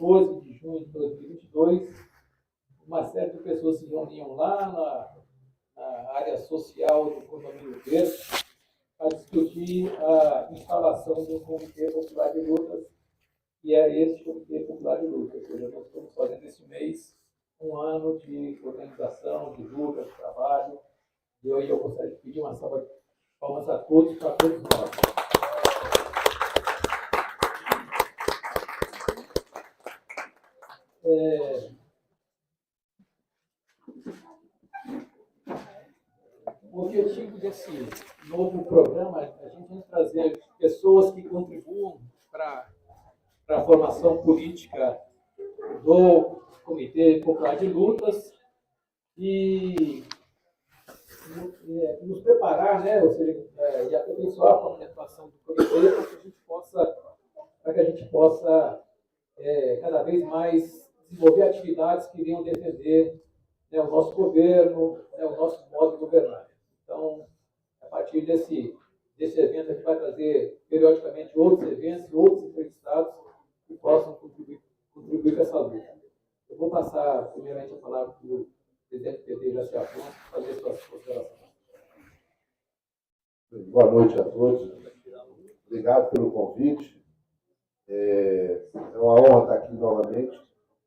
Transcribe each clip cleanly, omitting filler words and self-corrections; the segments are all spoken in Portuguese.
14 de junho de 2022, uma série de pessoas se reuniam lá na área social do Condomínio Verde para discutir a instalação do Comitê Popular de Lutas, que é esse Comitê Popular de Lutas. Ou seja, nós estamos fazendo esse mês um ano de organização, de luta, de trabalho. E eu gostaria de pedir uma salva de palmas a todos, para todos nós. O objetivo desse novo programa é a gente trazer pessoas que contribuam para a formação política do Comitê Popular de Lutas e nos preparar, né, ou seja, e aperfeiçoar a formatação do comitê para que a gente possa cada vez mais desenvolver atividades que iriam defender, né, o nosso governo, né, o nosso modo de governar. Então, a partir desse evento, a gente vai trazer periodicamente outros eventos, outros entrevistados que possam contribuir com essa luta. Eu vou passar, primeiramente, a palavra para o presidente do PT, Jaci Afonso, para fazer suas considerações. Boa noite a todos. Obrigado pelo convite. É uma honra estar aqui novamente,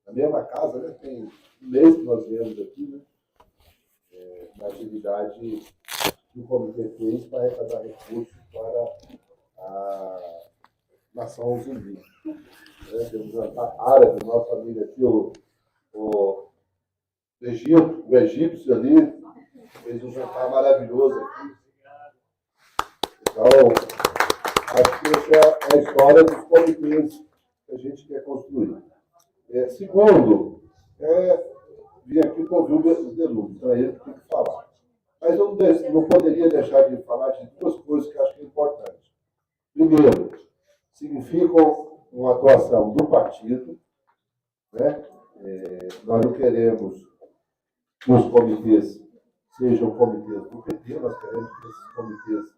na mesma casa, né? Tem um mês que nós viemos aqui, né? Na atividade que o Comitê fez para arrecadar recursos para a nação zumbi. Temos uma área da nossa família aqui, o egípcio ali, fez um jantar maravilhoso aqui. Então, acho que essa é a história dos comitês que a gente quer construir. Segundo, vim aqui para ouvir o Delúbio, então é ele que tem que falar. Mas eu não poderia deixar de falar de duas coisas que eu acho que é importante. Primeiro, significam uma atuação do partido, né? Nós não queremos que os comitês sejam comitês do PT, nós queremos que esses comitês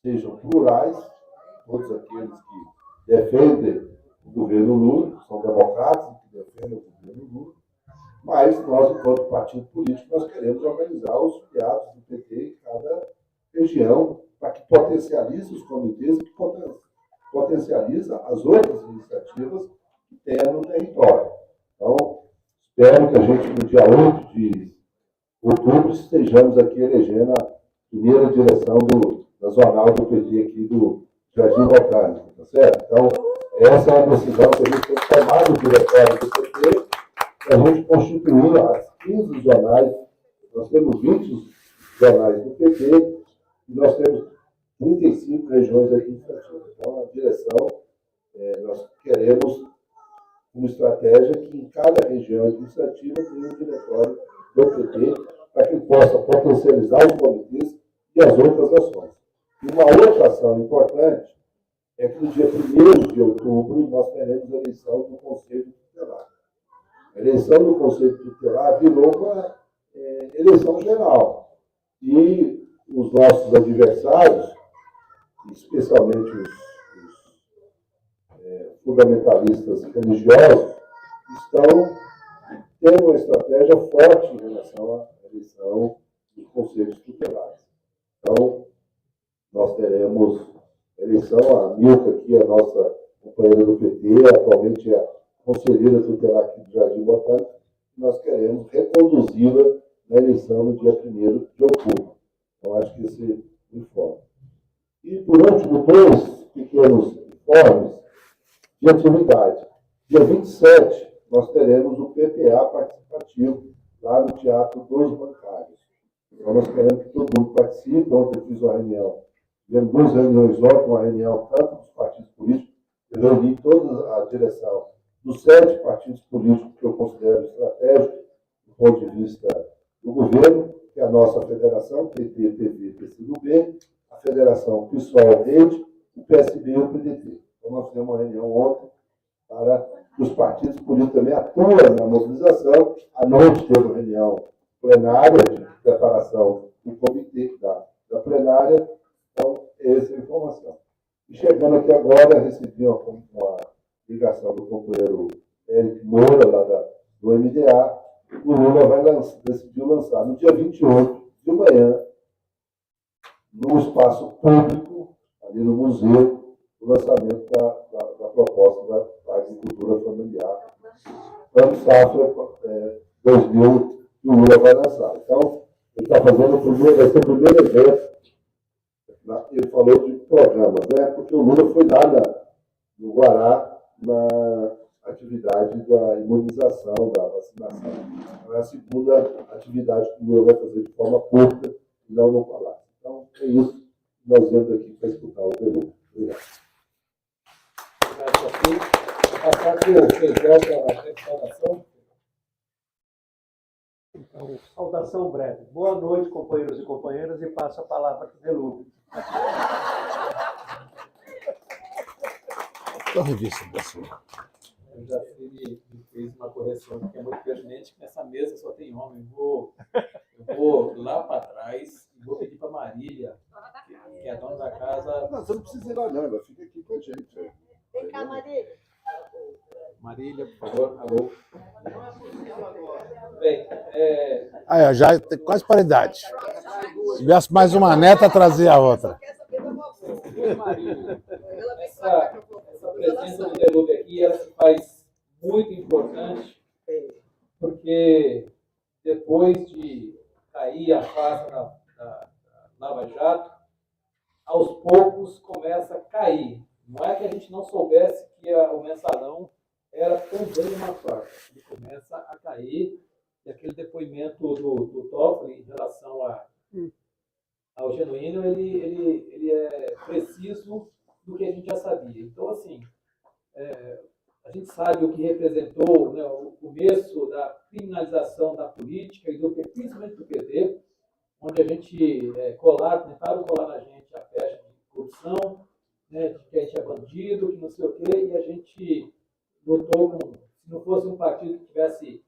sejam plurais, todos aqueles que defendem o governo Lula, são democratas que defendem o governo Lula, mas nós, enquanto partido político, nós queremos organizar os filiados do PT em cada região para que potencialize os comitês e que potencialize as outras iniciativas que tem no território. Então, espero que a gente, no dia 8 de outubro, estejamos aqui elegendo a primeira direção da zonal do PT aqui do Jardim Botânico, tá certo? Então, essa é a decisão que a gente tem que tomar no diretório do PT, para a gente constituir as 15 zonais. Nós temos 20 zonais do PT e nós temos 35 regiões administrativas. Então, a direção, nós queremos uma estratégia que em cada região administrativa tenha um diretório do PT para que possa potencializar os comitês e as outras ações. E uma outra ação importante é que no dia 1º de outubro nós teremos a eleição do Conselho Tutelar. A eleição do Conselho Tutelar virou uma eleição geral. E os nossos adversários, especialmente os fundamentalistas religiosos, estão tendo uma estratégia forte em relação à eleição dos conselhos tutelares. Então, nós teremos eleição, a Milka aqui, a nossa companheira do PT, atualmente é a conselheira tutelar aqui do Jardim Botânico, e nós queremos reconduzi-la na eleição no dia 1º de outubro. Então, acho que esse é o informe. E, por último, 2 pequenos informes de atividade. Dia 27, nós teremos o PPA participativo lá no Teatro dos Bancários. Então, nós queremos que todo mundo participe. Ontem eu fiz uma reunião, tivemos 2 reuniões ontem, uma reunião tanto dos partidos políticos, eu reuni toda a direção dos 7 partidos políticos que eu considero estratégicos do ponto de vista do governo, que é a nossa federação, PT, PV, PCdoB, a federação PSOL, Rede, o PSB e o PDT. Então, nós fizemos uma reunião ontem para que os partidos políticos também atuem na mobilização. À noite teve uma reunião plenária de preparação do comitê da plenária. Então, essa é a informação. E chegando aqui agora, recebi uma ligação do companheiro Eric Moura, lá do MDA, o Lula decidiu lançar no dia 28 de manhã, no espaço público, ali no museu, o lançamento da proposta da agricultura familiar, ano safra 2000, que o Lula vai lançar. Então, ele está fazendo vai ser o primeiro evento. Ele falou de programas, né? Porque o Lula foi lá no Guará, na atividade da imunização, da vacinação. É a segunda atividade que o Lula vai fazer de forma curta e não no Palácio. Então, é isso que nós viemos aqui para escutar o Lula. Obrigado. Passar aqui o Feijão para a saudação. Então, saudação breve. Boa noite, companheiros e companheiras, e passo a palavra para o Delúbio. Eu já fiz uma correção, porque é muito pertinente que nessa mesa só tem homem. Eu vou lá para trás e vou pedir para Marília, que é a dona da casa. Não, você não precisa ir lá, não. Ela fica aqui com a gente. Vem cá, Marília. Marília, por favor. Alô. Bem, Aí, já tem quase paridade. Se tivesse mais uma neta, trazia a outra. Marília, essa presença do Delúbio aqui, ela se faz muito importante, porque depois de cair a farsa da Lava Jato, aos poucos começa a cair. Não é que a gente não soubesse que o mensalão era também uma farsa. Ele começa a cair, e aquele depoimento do Toffoli em relação ao Genuíno, ele é preciso do que a gente já sabia. Então, assim, a gente sabe o que representou, né, o começo da criminalização da política e principalmente do PT, onde a gente tentaram colar na gente a pecha de corrupção, né, de que a gente é bandido, que não sei o quê, e a gente lutou se não fosse um partido que tivesse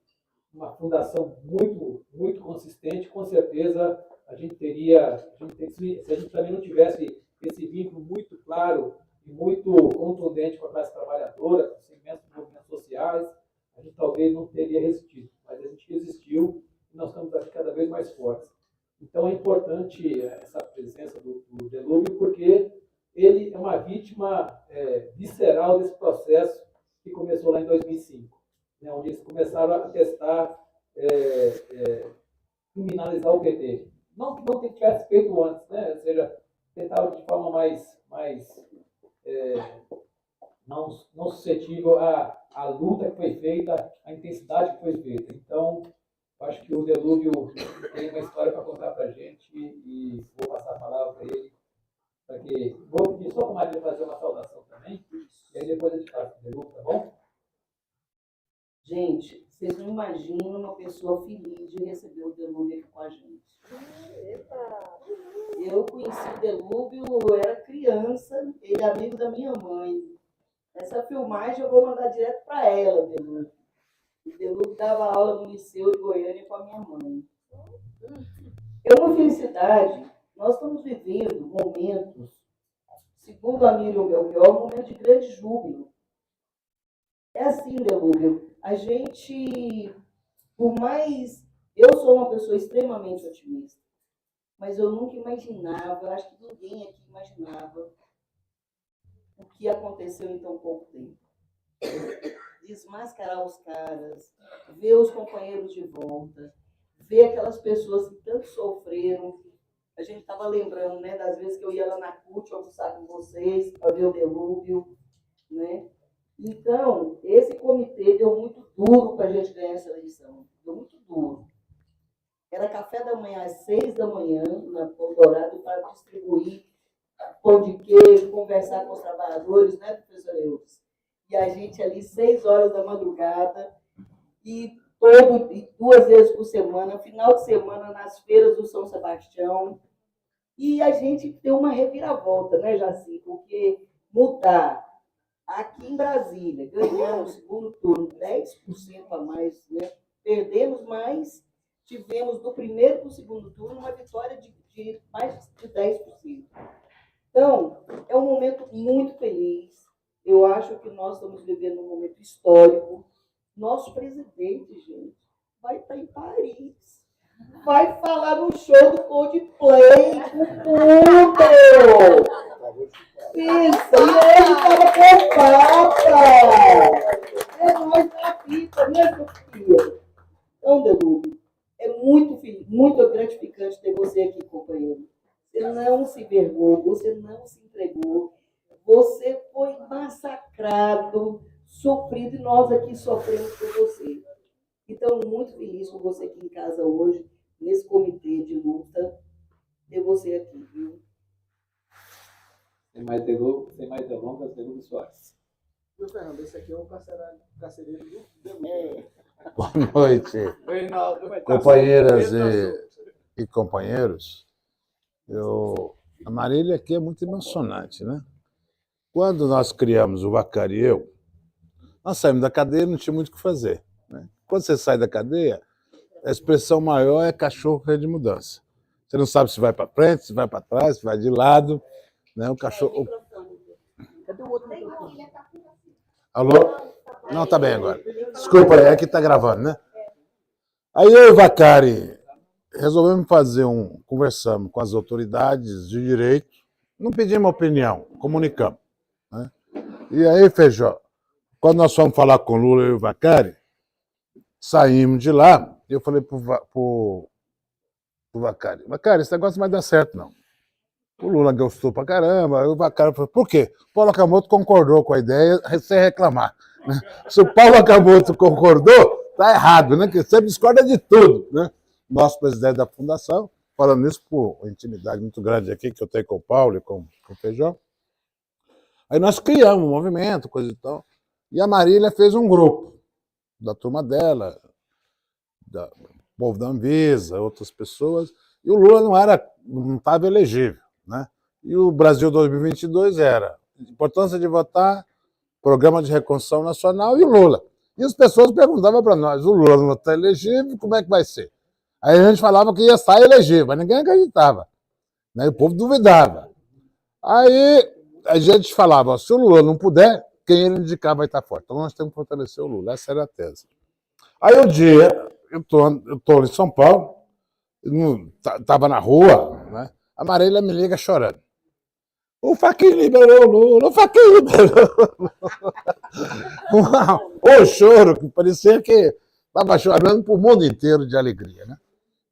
uma fundação muito, muito consistente, com certeza a gente teria, se a gente também não tivesse esse vínculo muito claro e muito contundente com a classe trabalhadora, com os segmentos de movimentos sociais, a gente talvez não teria resistido. Mas a gente resistiu e nós estamos aqui cada vez mais fortes. Então é importante essa presença do Delúbio, porque ele é uma vítima visceral desse processo que começou lá em 2005, né, onde eles começaram a testar, criminalizar o PT. Não que não tivesse feito antes, né? Ou seja, tentaram de forma mais não suscetível à luta que foi feita, à intensidade que foi feita. Então, acho que o Delúbio tem uma história para contar para a gente e vou passar a palavra para ele. Vou pedir só para a Maria fazer uma saudação também, e aí depois a gente faz o Delúbio, tá bom? Gente, vocês não imaginam uma pessoa feliz de receber o Delúbio aqui com a gente. Eu conheci o Delúbio, eu era criança, ele é amigo da minha mãe. Essa filmagem eu vou mandar direto para ela, Delúbio. O Delúbio dava aula no Liceu de Goiânia com a minha mãe. É uma felicidade. Nós estamos vivendo momentos, segundo a Miriam Belchior, um momento de grande júbilo. É assim, Delúbio, a gente, por mais... Eu sou uma pessoa extremamente otimista, mas eu nunca imaginava, acho que ninguém aqui imaginava o que aconteceu em tão pouco tempo. Desmascarar os caras, ver os companheiros de volta, ver aquelas pessoas que tanto sofreram. A gente estava lembrando, né, das vezes que eu ia lá na CUT almoçar com vocês, para ver o Delúbio, né? Então, esse comitê deu muito duro para a gente ganhar essa eleição. Deu muito duro. Era café da manhã às 6 da manhã, na Pão Dourado, para distribuir pão de queijo, conversar com os trabalhadores, né, professor Eudes? E a gente ali, 6 horas da madrugada, e 2 vezes por semana, final de semana, nas feiras do São Sebastião. E a gente deu uma reviravolta, né, Jaci? Porque mudar aqui em Brasília, ganhamos no segundo turno 10% a mais, né? Perdemos mais, tivemos do primeiro para o segundo turno uma vitória de mais de 10%. Então, é um momento muito feliz. Eu acho que nós estamos vivendo um momento histórico. Nosso presidente, gente, vai estar em Paris. Vai falar no show do Coldplay com o mundo. Pensa, e ele estava com o Papa. É nós na fita, né, Sofia? Então, Delúbio, é muito gratificante ter você aqui, companheiro. Você não se vergou, você não se entregou, você foi massacrado, sofrido, e nós aqui sofremos por você. Então, muito feliz com você aqui em casa hoje, nesse comitê de luta, ter você aqui, viu? Sem mais delongas, Delúbio Soares. Meu Fernando, esse aqui é um carcereiro do Delúbio. Boa noite, Reinaldo vai estar companheiras solto. e companheiros. A Marília aqui é muito emocionante, né? Quando nós criamos o Vacari e eu, nós saímos da cadeia e não tinha muito o que fazer, né? Quando você sai da cadeia, a expressão maior é cachorro rei de mudança. Você não sabe se vai para frente, se vai para trás, se vai de lado, né? O cachorro. Cadê o outro microfone? Alô? Não, tá bem agora. Desculpa aí, é que tá gravando, né? Aí eu e o Vacari resolvemos conversamos com as autoridades de direito, não pedimos opinião, comunicamos, né? E aí, Feijó, quando nós fomos falar com o Lula e o Vacari, saímos de lá, e eu falei pro Vacari, esse negócio não vai dar certo, não. O Lula gostou pra caramba, aí o Vacari falou, por quê? O Paulo Akamoto concordou com a ideia sem reclamar, né? Se o Paulo Akamoto concordou, tá errado, né? Porque sempre discorda de tudo, né? Nosso presidente da fundação, falando isso por uma intimidade muito grande aqui, que eu tenho com o Paulo e com o Feijão. Aí nós criamos um movimento, coisa e tal, e a Marília fez um grupo da turma dela, do povo da Anvisa, outras pessoas, e o Lula não estava elegível, né? E o Brasil 2022 era importância de votar, programa de reconstrução nacional e o Lula. E as pessoas perguntavam para nós, o Lula não está elegível, como é que vai ser? Aí a gente falava que ia estar elegível, mas ninguém acreditava, né? O povo duvidava. Aí a gente falava, se o Lula não puder, quem ele indicar vai estar forte. Então nós temos que fortalecer o Lula, essa era a tese. Aí um dia, eu estou em São Paulo, estava na rua, né? A Marília me liga chorando. O Fachin liberou o Lula, o Fachin liberou o Lula. O choro, que parecia que estava chorando para o mundo inteiro de alegria, né?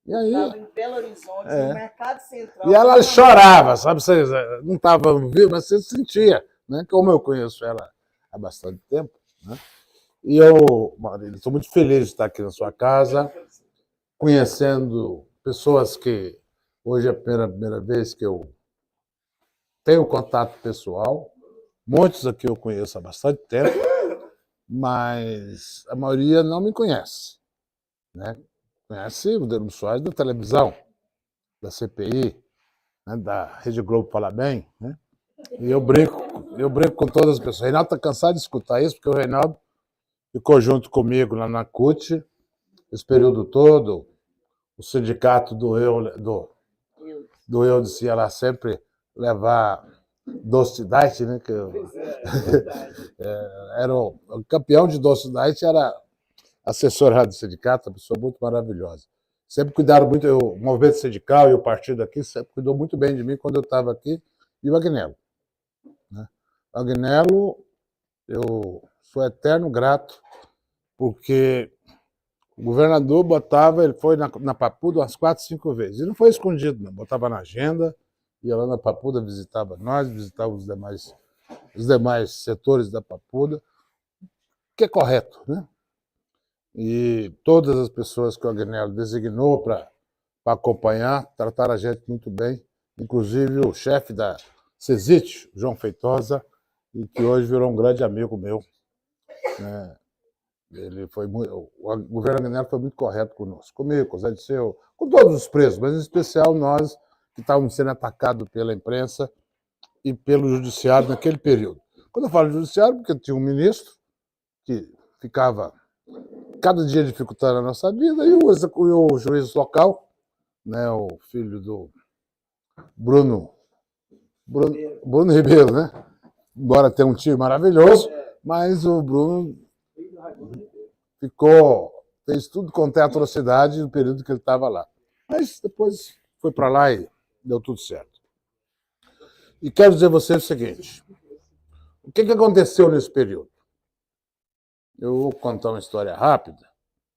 E aí, estava em Belo Horizonte, no Mercado Central. E ela chorava, sabe? Você não estava vivo, mas você sentia, né? Como eu conheço ela há bastante tempo, né? E eu, Marília, estou muito feliz de estar aqui na sua casa, conhecendo pessoas que hoje é a primeira vez que eu tenho contato pessoal. Muitos aqui eu conheço há bastante tempo, mas a maioria não me conhece, né? Conhece o Delúbio Soares da televisão, da CPI, né? Da Rede Globo Fala Bem, né? E eu brinco com todas as pessoas. O Reinaldo está cansado de escutar isso, porque o Reinaldo ficou junto comigo lá na CUT, esse período todo. O sindicato do Eudes ia lá sempre levar doce diet, né? Que era o campeão de doce diet, era assessorado do sindicato, uma pessoa muito maravilhosa. Sempre cuidaram muito, o movimento sindical e o partido aqui sempre cuidou muito bem de mim quando eu estava aqui, e o Agnello, né? O Agnello, eu sou eterno grato, porque o governador ele foi na Papuda umas 4, 5 vezes. E não foi escondido, não. Botava na agenda, ia lá na Papuda, visitava nós, visitava os demais setores da Papuda, que é correto, né? E todas as pessoas que o Agnello designou para acompanhar, trataram a gente muito bem, inclusive o chefe da CESIT, João Feitosa, e que hoje virou um grande amigo meu, né? O governo Agnello foi muito correto conosco, comigo, com o Zé Disseu, com todos os presos, mas em especial nós que estávamos sendo atacados pela imprensa e pelo judiciário naquele período. Quando eu falo judiciário, porque tinha um ministro que ficava cada dia dificultando a nossa vida, e o juiz local, né, o filho do Bruno Ribeiro, né? Embora tenha um time maravilhoso, mas o Bruno, fez tudo quanto é atrocidade no período que ele estava lá. Mas depois foi para lá e deu tudo certo. E quero dizer a você o seguinte: o que aconteceu nesse período? Eu vou contar uma história rápida.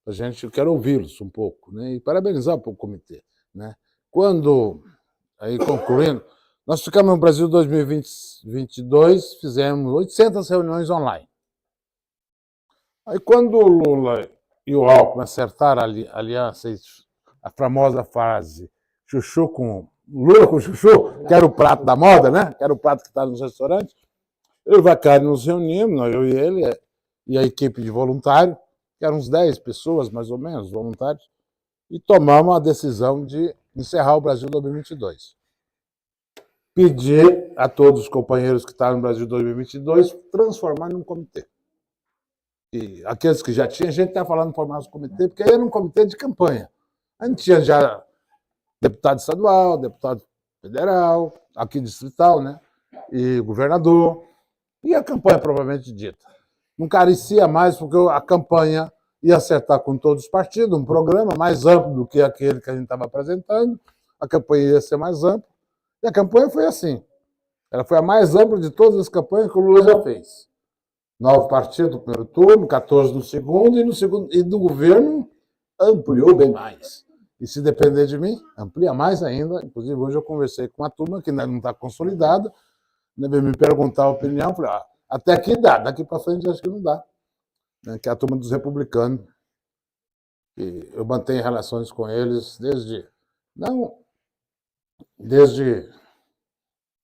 Eu quero ouvi-los um pouco, né? E parabenizar um pouco o comitê, né? Quando, aí concluindo, nós ficamos no Brasil em 2022, fizemos 800 reuniões online. Aí quando o Lula e o Alckmin acertaram a aliança, a famosa frase chuchu com Lula com chuchu, que era o prato da moda, né? Que era o prato que estava nos restaurantes, eu e o Vacari nos reunimos, eu e ele, e a equipe de voluntário, que eram uns 10 pessoas, mais ou menos, voluntários, e tomamos a decisão de encerrar o Brasil 2022. Pedir a todos os companheiros que estavam no Brasil 2022 transformar num comitê. E aqueles que já tinham, a gente está falando em formar um comitê, porque aí era um comitê de campanha. A gente tinha já deputado estadual, deputado federal, aqui distrital, né? E governador, e a campanha propriamente dita. Não carecia mais, porque a campanha ia acertar com todos os partidos, um programa mais amplo do que aquele que a gente estava apresentando, a campanha ia ser mais ampla, e a campanha foi assim. Ela foi a mais ampla de todas as campanhas que o Lula já fez. 9 partidos no primeiro turno, 14 no segundo, e do governo ampliou bem mais. E se depender de mim, amplia mais ainda. Inclusive, hoje eu conversei com uma turma que ainda não está consolidada, veio me perguntar a opinião, falei, até aqui dá, daqui para frente acho que não dá. Que é a turma dos republicanos. E eu mantenho relações com eles desde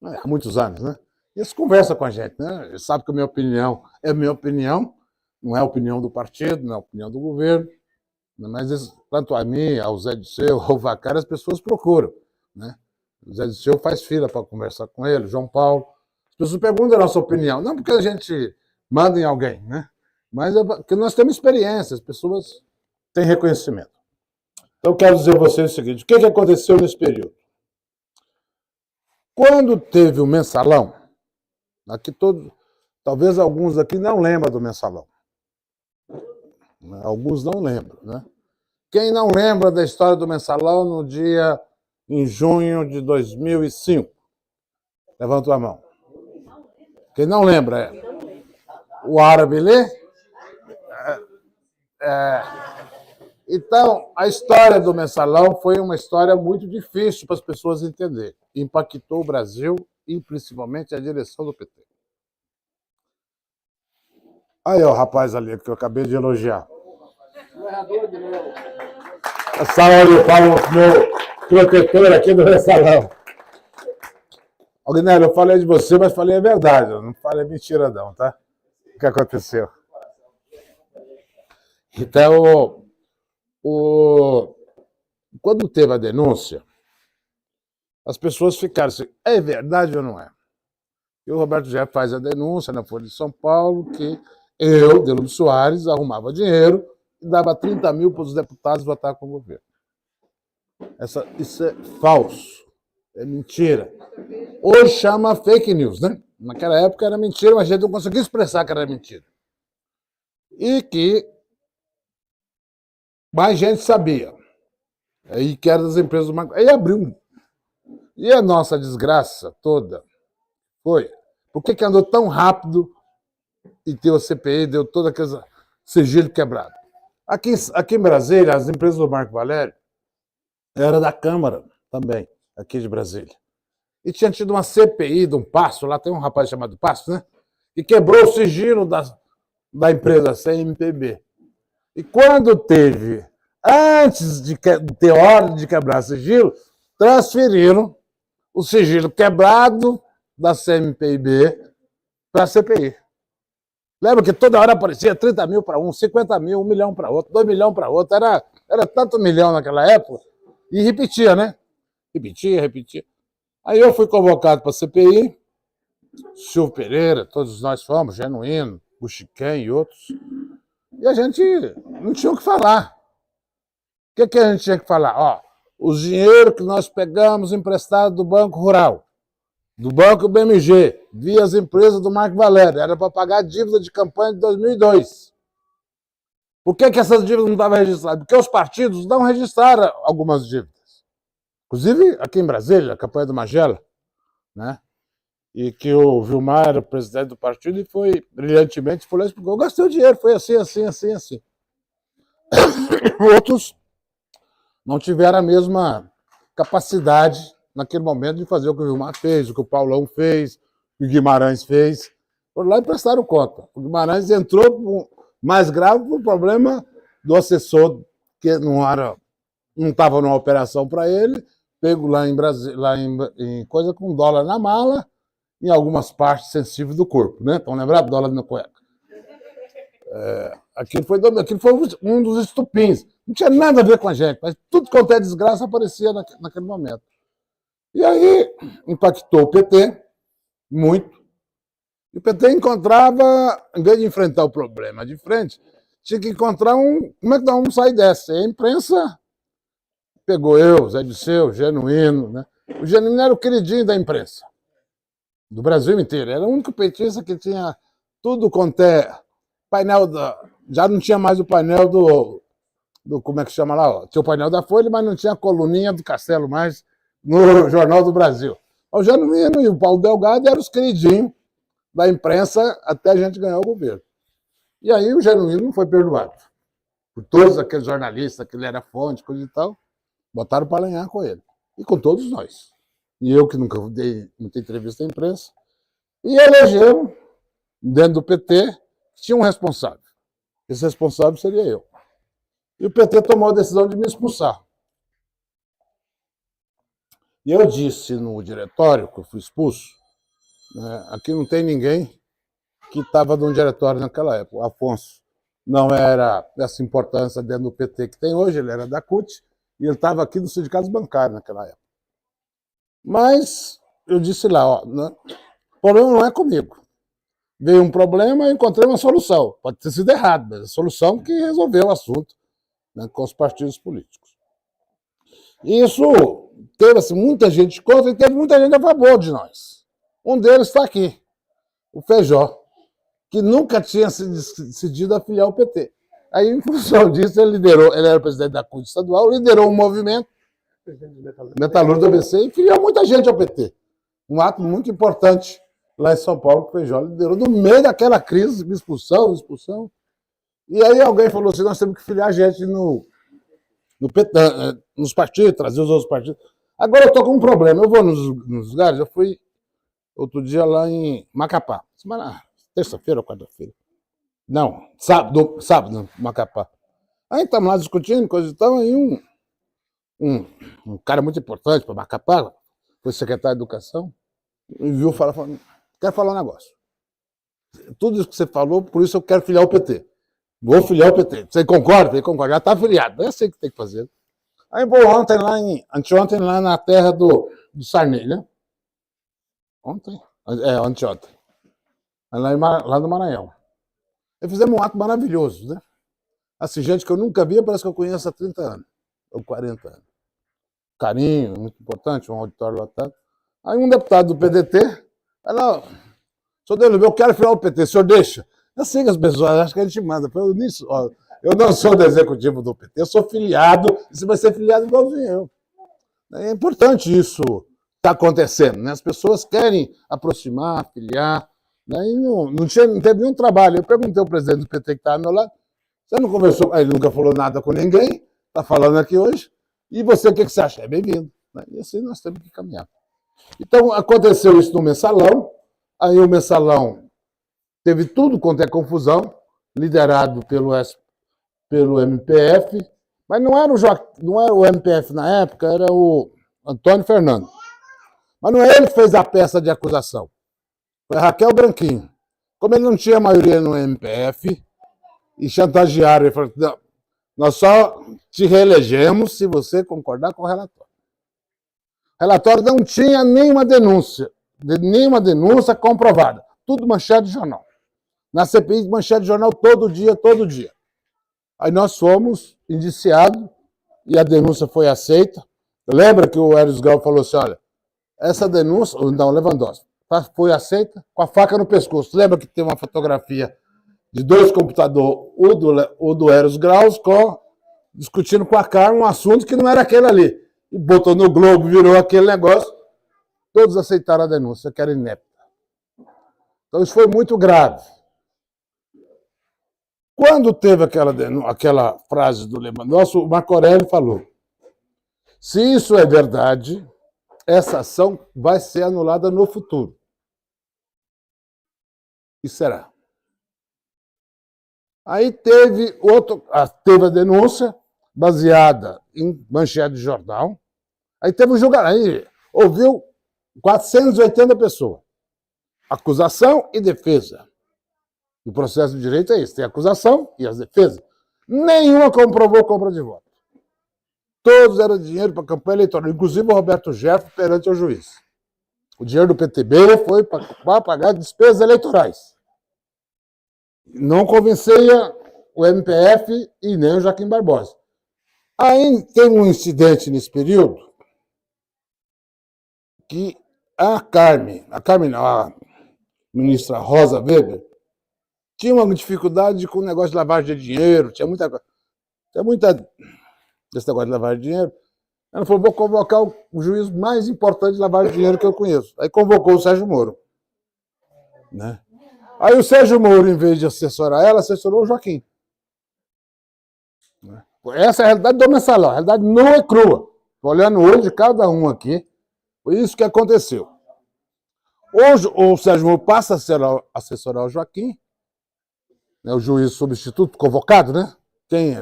há muitos anos, né? E eles conversam com a gente, né? Eles sabem que a minha opinião é minha opinião, não é a opinião do partido, não é a opinião do governo, mas tanto a mim, ao Zé Disseu, ao Vacari, as pessoas procuram, né? O Zé Disseu faz fila para conversar com ele, o João Paulo. As pessoas perguntam a nossa opinião, não porque a gente manda em alguém, né? Mas é porque nós temos experiência, as pessoas têm reconhecimento. Então, eu quero dizer a vocês o seguinte: o que aconteceu nesse período? Quando teve o mensalão, talvez alguns aqui não lembram do mensalão. Alguns não lembram, né? Quem não lembra da história do mensalão em junho de 2005? Levanta a mão. Quem não lembra o árabe lê? Então, a história do mensalão foi uma história muito difícil para as pessoas entenderem. Impactou o Brasil e principalmente a direção do PT. Aí, ó, o rapaz ali que eu acabei de elogiar. Essa hora eu falo meu protetor aqui do mensalão. Aguinaldo, eu falei de você, mas falei a verdade. Eu não falei mentira, não, tá? O que aconteceu? Então, quando teve a denúncia, as pessoas ficaram assim, é verdade ou não é? E o Roberto Jeff faz a denúncia na Folha de São Paulo que eu, Delúbio Soares, arrumava dinheiro e dava 30 mil para os deputados votar com o governo. Isso é falso, é mentira. Hoje chama fake news, né? Naquela época era mentira, mas a gente não conseguia expressar que era mentira. E que mais gente sabia. Aí que era das empresas do Marco. Aí abriu. E a nossa desgraça toda foi. Por que andou tão rápido e teve a CPI, deu todo aquele sigilo quebrado? Aqui em Brasília, as empresas do Marco Valério era da Câmara também, aqui de Brasília. E tinha tido uma CPI de um Passo, lá tem um rapaz chamado Passo, né? E quebrou o sigilo da empresa CMPB. E quando teve, antes de ter ordem de quebrar sigilo, transferiram o sigilo quebrado da CMPB para a CPI. Lembra que toda hora aparecia 30 mil para um, 50 mil, 1 milhão para outro, 2 milhões para outro. Era tanto milhão naquela época. E repetia, né? Repetia. Aí eu fui convocado para a CPI, Silvio Pereira, todos nós fomos, Genuíno, Buxiquem e outros. E a gente não tinha o que falar. O que a gente tinha que falar? Ó, o dinheiro que nós pegamos emprestado do Banco Rural, do Banco BMG, via as empresas do Marco Valério, era para pagar a dívida de campanha de 2002. Por que essas dívidas não estavam registradas? Porque os partidos não registraram algumas dívidas. Inclusive, aqui em Brasília, a campanha do Magela, né? E que o Vilmar era o presidente do partido e foi brilhantemente, falou, eu gastei o dinheiro, foi assim, assim, assim, assim. Outros não tiveram a mesma capacidade naquele momento de fazer o que o Vilmar fez, o que o Paulão fez, o que o Guimarães fez. Foram lá e prestaram conta. O Guimarães entrou mais grave por problema do assessor, que não estava numa operação para ele, pego lá em Brasília, em coisa com dólar na mala, em algumas partes sensíveis do corpo, né? Estão lembrados? Dólar na cueca. Aquilo foi um dos estupins. Não tinha nada a ver com a gente, mas tudo quanto é desgraça aparecia naquele momento. E aí impactou o PT muito. E o PT encontrava, em vez de enfrentar o problema de frente, tinha que encontrar como é que nós vamos sair dessa? E a imprensa pegou eu, Zé Disseu, Genuíno, né? O Genuíno era o queridinho da imprensa, do Brasil inteiro. Era o único petista que tinha tudo quanto é painel já não tinha mais o painel do como é que chama lá? Tinha o painel da Folha, mas não tinha a coluninha do Castelo mais no Jornal do Brasil. O Genuíno e o Paulo Delgado eram os queridinhos da imprensa até a gente ganhar o governo. E aí o Genuíno não foi perdoado. Por todos aqueles jornalistas que ele era fonte, coisa e tal, botaram para alinhar com ele. E com todos nós. E eu, que nunca dei muita entrevista à imprensa, e elegeram, dentro do PT, tinha um responsável. Esse responsável seria eu. E o PT tomou a decisão de me expulsar. E eu disse no diretório, que eu fui expulso, né, aqui não tem ninguém que estava no diretório naquela época. O Afonso não era dessa importância dentro do PT que tem hoje, ele era da CUT, e ele estava aqui no Sindicato Bancário naquela época. Mas eu disse lá, ó, né, o problema não é comigo. Veio um problema e encontrei uma solução. Pode ter sido errado, mas a solução que resolveu o assunto, né, com os partidos políticos. E isso teve assim, muita gente contra e teve muita gente a favor de nós. Um deles está aqui, o Feijó, que nunca tinha se decidido a filiar ao PT. Aí, em função disso, ele era presidente da CUT estadual, liderou um movimento, metalúrgico do ABC, e filiou muita gente ao PT. Um ato muito importante lá em São Paulo, que o Feijó liderou, no meio daquela crise de expulsão. E aí alguém falou assim, nós temos que filiar gente no PT, nos partidos, trazer os outros partidos. Agora eu estou com um problema, eu vou nos lugares, eu fui outro dia lá em Macapá, terça-feira ou quarta-feira. Não, sábado, Macapá. Aí estamos lá discutindo, coisa e tal, aí um cara muito importante para Macapá, foi secretário de Educação, me viu e falou, quero falar um negócio. Tudo isso que você falou, por isso eu quero filiar o PT. Vou filiar o PT. Você concorda? Ele concorda. Já está filiado. É assim que tem que fazer. Aí vou anteontem lá na terra do Sarney, né? Anteontem. Lá no Maranhão. E fizemos um ato maravilhoso, né? Assim, gente que eu nunca via, parece que eu conheço há 30 anos. Ou 40 anos. Carinho, muito importante, um auditório lotado. Aí um deputado do PDT, falou, senhor Delúbio, eu quero filiar o PT, o senhor deixa? Eu sei que as pessoas acham que a gente manda. Eu não sou do executivo do PT, eu sou filiado, e você vai ser filiado igualzinho eu. É importante isso estar acontecendo, né? As pessoas querem aproximar, filiar, né? E não teve nenhum trabalho. Eu perguntei ao presidente do PT que estava ao meu lado, você não conversou, ele nunca falou nada com ninguém, está falando aqui hoje, e você o que você acha? É bem-vindo. Né? E assim nós temos que caminhar. Então aconteceu isso no mensalão, aí o mensalão teve tudo quanto é confusão, liderado pelo MPF, mas não era o MPF na época, era o Antônio Fernando. Mas não é ele que fez a peça de acusação, foi a Raquel Branquinho. Como ele não tinha maioria no MPF, e chantagearam, ele falou, não, nós só te reelegemos se você concordar com o relatório. O relatório não tinha nenhuma denúncia comprovada, tudo manchete de jornal. Na CPI, manchete de jornal todo dia. Aí nós fomos indiciados e a denúncia foi aceita. Lembra que o Eros Gal falou assim, olha, essa denúncia, não, Lewandowski, foi aceita com a faca no pescoço. Lembra que tem uma fotografia de 2 computadores, o do Eros Graus, discutindo com a Carmen um assunto que não era aquele ali. E botou no Globo, virou aquele negócio. Todos aceitaram a denúncia, que era inepta. Então isso foi muito grave. Quando teve aquela frase do Lewandowski, o Marco Aurélio falou: se isso é verdade, essa ação vai ser anulada no futuro. E será. Aí teve a denúncia, baseada em manchete de jornal. Aí teve um julgamento. Aí ouviu 480 pessoas. Acusação e defesa. O processo de direito é isso: tem a acusação e as defesas. Nenhuma comprovou compra de voto. Todos eram dinheiro para a campanha eleitoral, inclusive o Roberto Jefferson perante o juiz. O dinheiro do PTB foi para pagar despesas eleitorais. Não convencia o MPF e nem o Joaquim Barbosa. Aí tem um incidente nesse período que a ministra Rosa Weber, tinha uma dificuldade com o negócio de lavagem de dinheiro, tinha muita desse negócio de lavagem de dinheiro. Ela falou: vou convocar o juiz mais importante de lavagem de dinheiro que eu conheço. Aí convocou o Sérgio Moro. Né? Aí o Sérgio Moro, em vez de assessorar ela, assessorou o Joaquim. Essa é a realidade do mensalão. A realidade não é crua. Estou olhando o olho de cada um aqui. Foi isso que aconteceu. Hoje, o Sérgio Moro passa a assessorar o Joaquim, né, o juiz substituto convocado, né?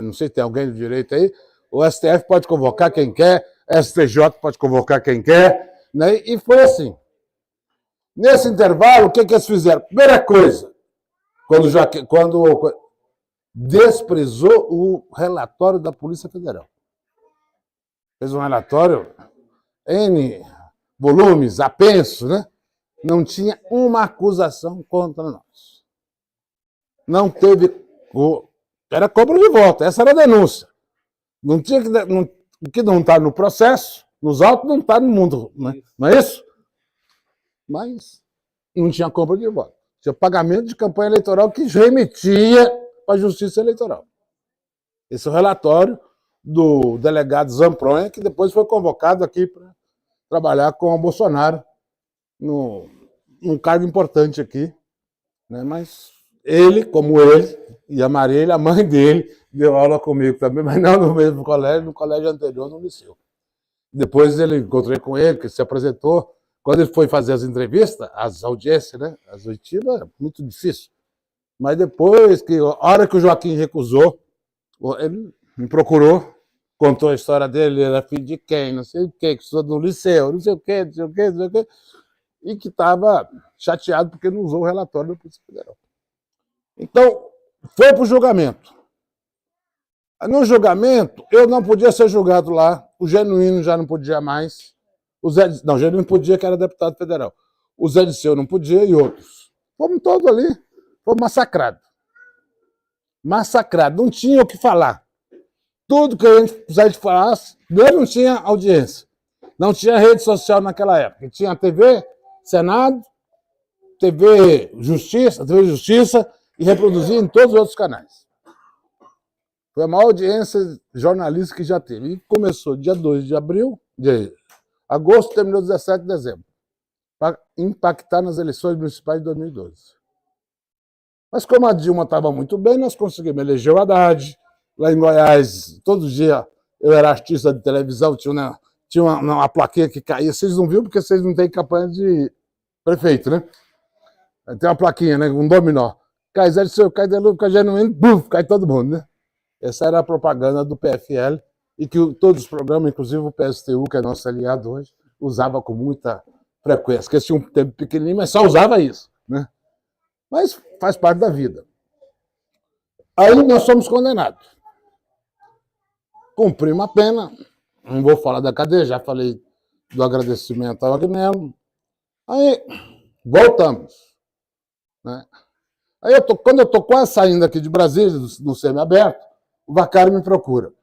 Não sei se tem alguém do direito aí. O STF pode convocar quem quer, STJ pode convocar quem quer, né? E foi assim. Nesse intervalo, o que eles fizeram? Primeira coisa, quando desprezou o relatório da Polícia Federal. Fez um relatório, N volumes, apenso, né? Não tinha uma acusação contra nós. Não teve. Era compra de voto, essa era a denúncia. Não tinha o que não está no processo, nos autos, não está no mundo. Né? Não é isso? Mas não tinha compra de voto. Tinha pagamento de campanha eleitoral que remetia para a Justiça Eleitoral. Esse é o relatório do delegado Zampronha, que depois foi convocado aqui para trabalhar com o Bolsonaro num cargo importante aqui. Né? Mas ele, como ele, e a Marília, a mãe dele, deu aula comigo também, mas não no mesmo colégio, no colégio anterior, no liceu. Depois encontrei com ele, que se apresentou. Quando ele foi fazer as entrevistas, as audiências, né? As oitivas, muito difícil. Mas depois, a hora que o Joaquim recusou, ele me procurou, contou a história dele, ele era filho de quem, não sei o quê, que estudou no liceu, não sei o quê, não sei o quê, não sei o quê, e que estava chateado porque não usou o relatório da Polícia Federal. Então, foi para o julgamento. No julgamento, eu não podia ser julgado lá, o Genuíno já não podia mais, o Genuíno podia, que era deputado federal, o Zé Disseu não podia e outros. Fomos todos ali, fomos massacrados. Massacrados, não tinha o que falar. Tudo que a gente precisasse falar, não tinha audiência. Não tinha rede social naquela época. Tinha TV, Senado, TV Justiça e reproduzia em todos os outros canais. Foi a maior audiência jornalística que já teve. E começou dia 2 de agosto, terminou 17 de dezembro, para impactar nas eleições municipais de 2012. Mas como a Dilma estava muito bem, nós conseguimos eleger o Haddad. Lá em Goiás, todo dia eu era artista de televisão, tinha uma plaquinha que caía. Vocês não viram porque vocês não têm campanha de prefeito, né? Tem uma plaquinha, né? Um dominó. Cai Zé Disseu, cai Delúbio, cai Genuíno, buf, cai todo mundo, né? Essa era a propaganda do PFL e que todos os programas, inclusive o PSTU, que é nosso aliado hoje, usava com muita frequência. Porque tinha um tempo pequenininho, mas só usava isso, né? Mas faz parte da vida. Aí nós somos condenados. Cumprimos a pena. Não vou falar da cadeia, já falei do agradecimento ao Agnello. Aí voltamos. Né? Aí quando eu estou quase saindo aqui de Brasília, no semiaberto, o Vacari me procura.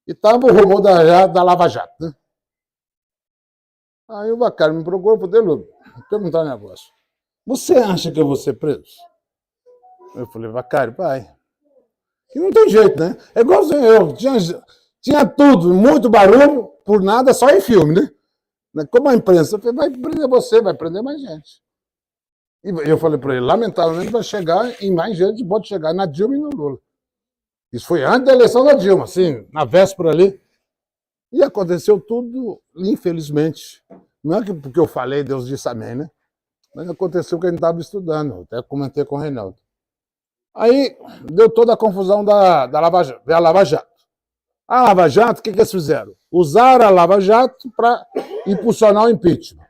E estava o rumor da Lava Jato. Né? Aí o Vacari me procurou, vou perguntar um negócio. Você acha que eu vou ser preso? Eu falei, Vacari, vai. E não tem jeito, né? É igualzinho eu. Tinha tudo, muito barulho, por nada, só em filme, né? Como a imprensa, eu falei, vai prender você, vai prender mais gente. E eu falei para ele, lamentavelmente vai chegar em mais gente, pode chegar na Dilma e no Lula. Isso foi antes da eleição da Dilma, assim, na véspera ali. E aconteceu tudo, infelizmente. Não é que porque eu falei, Deus disse amém, né? Mas aconteceu que a gente estava estudando, até comentei com o Reinaldo. Aí deu toda a confusão da Lava Jato. A Lava Jato, o que eles fizeram? Usaram a Lava Jato para impulsionar o impeachment.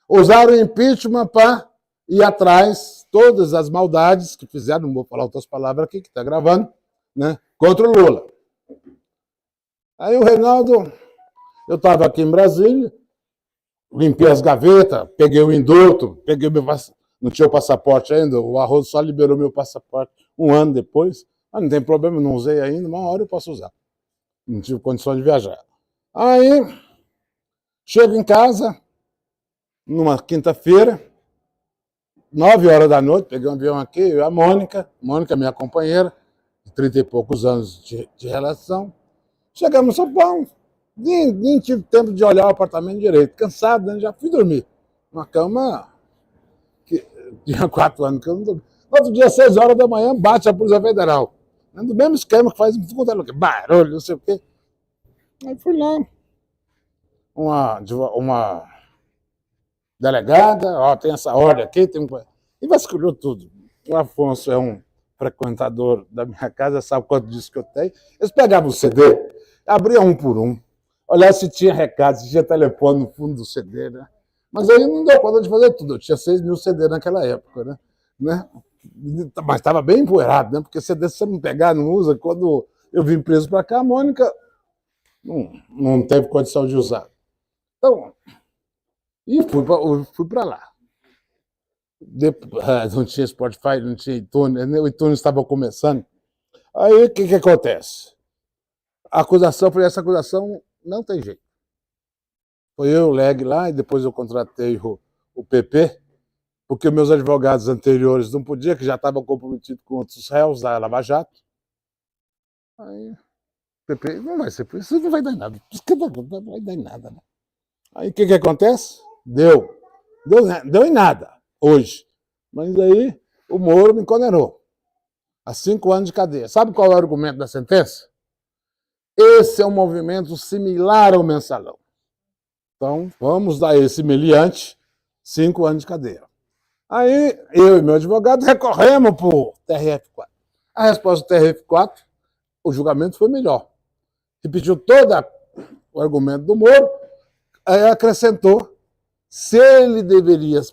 Usaram o impeachment para ir atrás todas as maldades que fizeram, não vou falar outras palavras aqui, que está gravando, né, contra o Lula. Aí o Reinaldo, eu estava aqui em Brasília, limpei as gavetas, peguei o indulto, não tinha o passaporte ainda, o Arroz só liberou meu passaporte um ano depois, mas não tem problema, não usei ainda, uma hora eu posso usar. Não tive condição de viajar. Aí, chego em casa, numa quinta-feira, 9 horas da noite, peguei um avião aqui, eu e a Mônica, minha companheira, de 30 e poucos anos de relação. Chegamos em São Paulo, nem tive tempo de olhar o apartamento direito, cansado, né? Já fui dormir. Uma cama que tinha 4 anos que eu não dormi. No outro dia, 6 horas da manhã, bate a Polícia Federal. Do mesmo esquema que faz barulho, não sei o quê. Aí fui lá. Uma delegada, ó, tem essa ordem aqui, e vasculhou tudo. O Afonso é um frequentador da minha casa, sabe quanto disso que eu tenho. Eles pegavam o CD, abriam um por um, olhavam se tinha recado, se tinha telefone no fundo do CD, né? Mas aí não deu conta de fazer tudo. Eu tinha 6.000 CD naquela época, né? Mas estava bem empoeirado, né? Porque CD, se você não pegar, não usa. Quando eu vim preso para cá, a Mônica não teve condição de usar. Então, e fui para lá. Não tinha Spotify, não tinha iTunes, o iTunes estava começando. Aí o que acontece? A acusação foi essa acusação, não tem jeito. Foi eu, o Leg lá, e depois eu contratei o PP, porque meus advogados anteriores não podiam, que já estavam comprometidos com outros réus da Lava Jato. Aí o PP, não vai ser por isso, não vai dar nada. Não vai dar nada, né? Aí o que acontece? Deu em nada hoje. Mas aí o Moro me condenou a 5 anos de cadeia. Sabe qual é o argumento da sentença? Esse é um movimento similar ao mensalão. Então, vamos dar esse meliante 5 anos de cadeia. Aí, eu e meu advogado recorremos para o TRF4. A resposta do TRF4, o julgamento foi melhor. Repetiu todo o argumento do Moro, aí acrescentou, se ele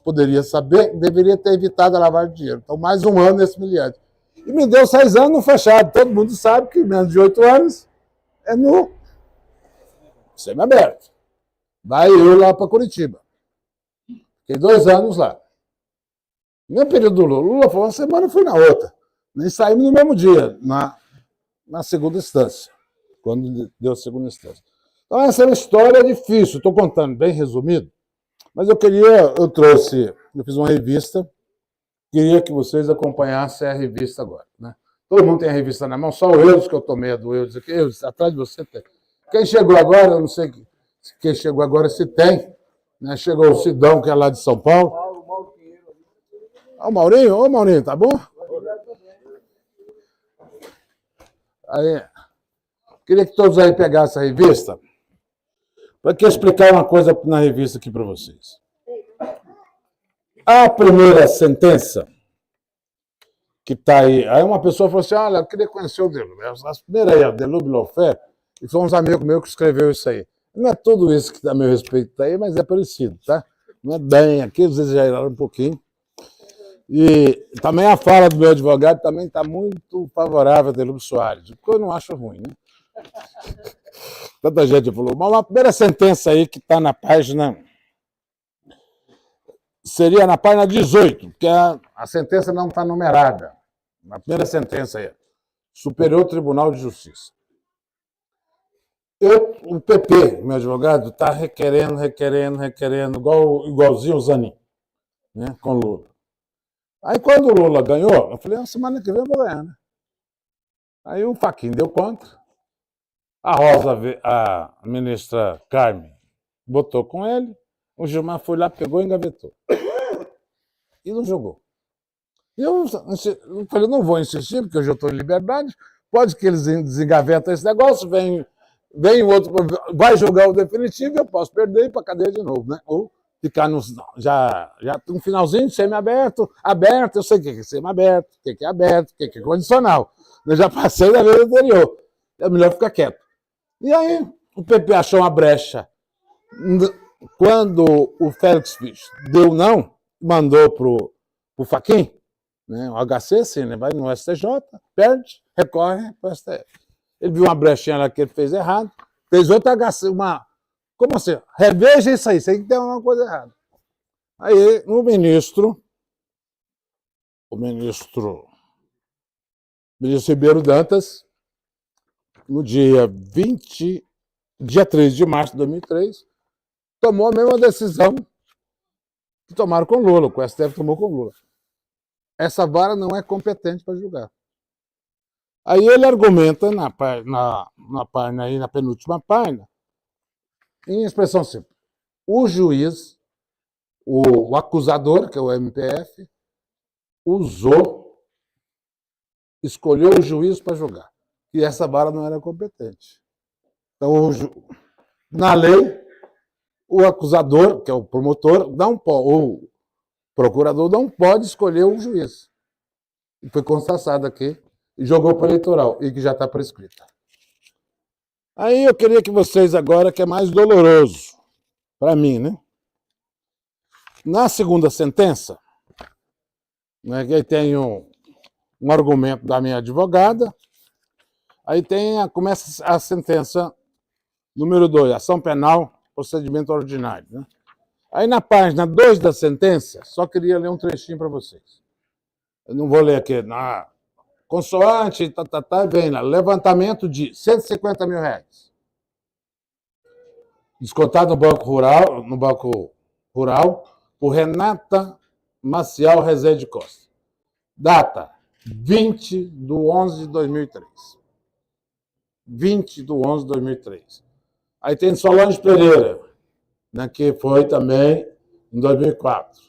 poderia saber, deveria ter evitado a lavagem de dinheiro. Então, mais 1 ano nesse meliante. E me deu 6 anos no fechado. Todo mundo sabe que menos de 8 anos é no semiaberto. Vai eu lá para Curitiba. Fiquei 2 anos lá. No período do Lula, Lula foi uma semana, fui na outra. Nem saímos no mesmo dia, na segunda instância, quando deu a segunda instância. Então, essa é uma história difícil. Estou contando bem resumido, mas eu fiz uma revista, queria que vocês acompanhassem a revista agora, né? Todo mundo tem a revista na mão, só o Eudes, que eu tomei a do Eudes aqui. Eudes, atrás de você tem. Quem chegou agora, eu não sei quem chegou agora se tem, né? Chegou o Sidão, que é lá de São Paulo. O Maurinho? Ô, Maurinho, tá bom? Aí, queria que todos aí pegassem a revista, para que eu explicar uma coisa na revista aqui para vocês. A primeira sentença, que está aí uma pessoa falou assim, olha, eu queria conhecer o Delúbio. As primeiras aí, o Delúbio Lofé, e foi uns amigos meus que escreveu isso aí. Não é tudo isso que dá meu respeito tá aí, mas é parecido, tá? Não é bem, aqui eles exageraram um pouquinho. E também a fala do meu advogado também está muito favorável a Delúbio Soares, o que eu não acho ruim, né? Tanta gente falou, mas a primeira sentença aí que está na página... Seria na página 18, porque a sentença não está numerada. A primeira sentença aí, Superior Tribunal de Justiça. O PP, meu advogado, está requerendo, igualzinho o Zanin, né, com Lula. Aí quando o Lula ganhou, eu falei, a semana que vem eu vou ganhar, né? Aí o Fachin deu conta, a Rosa, a ministra Carmen, botou com ele, o Gilmar foi lá, pegou e engavetou. E não jogou. E eu falei, não vou insistir, porque hoje eu estou em liberdade, pode que eles desengavetam esse negócio, vem outro, vai jogar o definitivo, eu posso perder e ir para a cadeia de novo, né? Ou ficar já no finalzinho, semi-aberto, aberto, eu sei o que é semi-aberto, o que é aberto, o que é condicional. Eu já passei da vez anterior. É melhor ficar quieto. E aí, o PP achou uma brecha. Quando o Félix deu não, mandou para o Fachin, né? O HC, assim, né? Vai no STJ, perde, recorre para o STF. Ele viu uma brechinha lá que ele fez errado, fez outra HC, como assim? Reveja isso aí que tem uma coisa errada. Aí, o ministro Ribeiro Dantas, no dia 3 de março de 2003, tomou a mesma decisão que tomaram com Lula, que o STF tomou com Lula. Essa vara não é competente para julgar. Aí ele argumenta na página aí, na penúltima página, em expressão simples. O juiz, o acusador, que é o MPF, escolheu o juiz para julgar. E essa vara não era competente. Então, na lei, o acusador, que é o promotor, o procurador não pode escolher o juiz. E foi constatado aqui, e jogou para o eleitoral, e que já está prescrita. Aí eu queria que vocês agora, que é mais doloroso para mim, né? Na segunda sentença, né, que aí tem um argumento da minha advogada, aí começa a sentença número 2, ação penal, procedimento ordinário. Né? Aí na página 2 da sentença, só queria ler um trechinho para vocês. Eu não vou ler aqui, na consoante, vem lá, levantamento de R$150 mil. Descontado no Banco Rural, por Renata Maciel Rezende Costa. Data, 20/11/2003. 20/11/2003. Aí tem Solange Pereira, né, que foi também em 2004.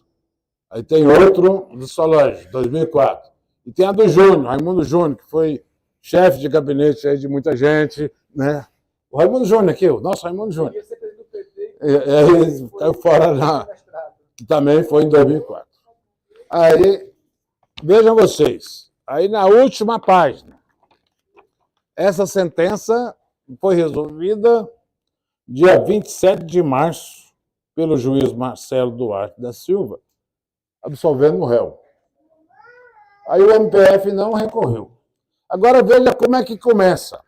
Aí tem outro do Solange, 2004. E tem a do Júnior, Raimundo Júnior, que foi chefe de gabinete aí de muita gente, né? O Raimundo Júnior aqui, o nosso Raimundo Júnior. Ele caiu fora que também foi em 2004. Aí, vejam vocês, aí na última página, essa sentença foi resolvida dia 27 de março pelo juiz Marcelo Duarte da Silva, absolvendo o réu. Aí o MPF não recorreu. Agora veja como é que começa.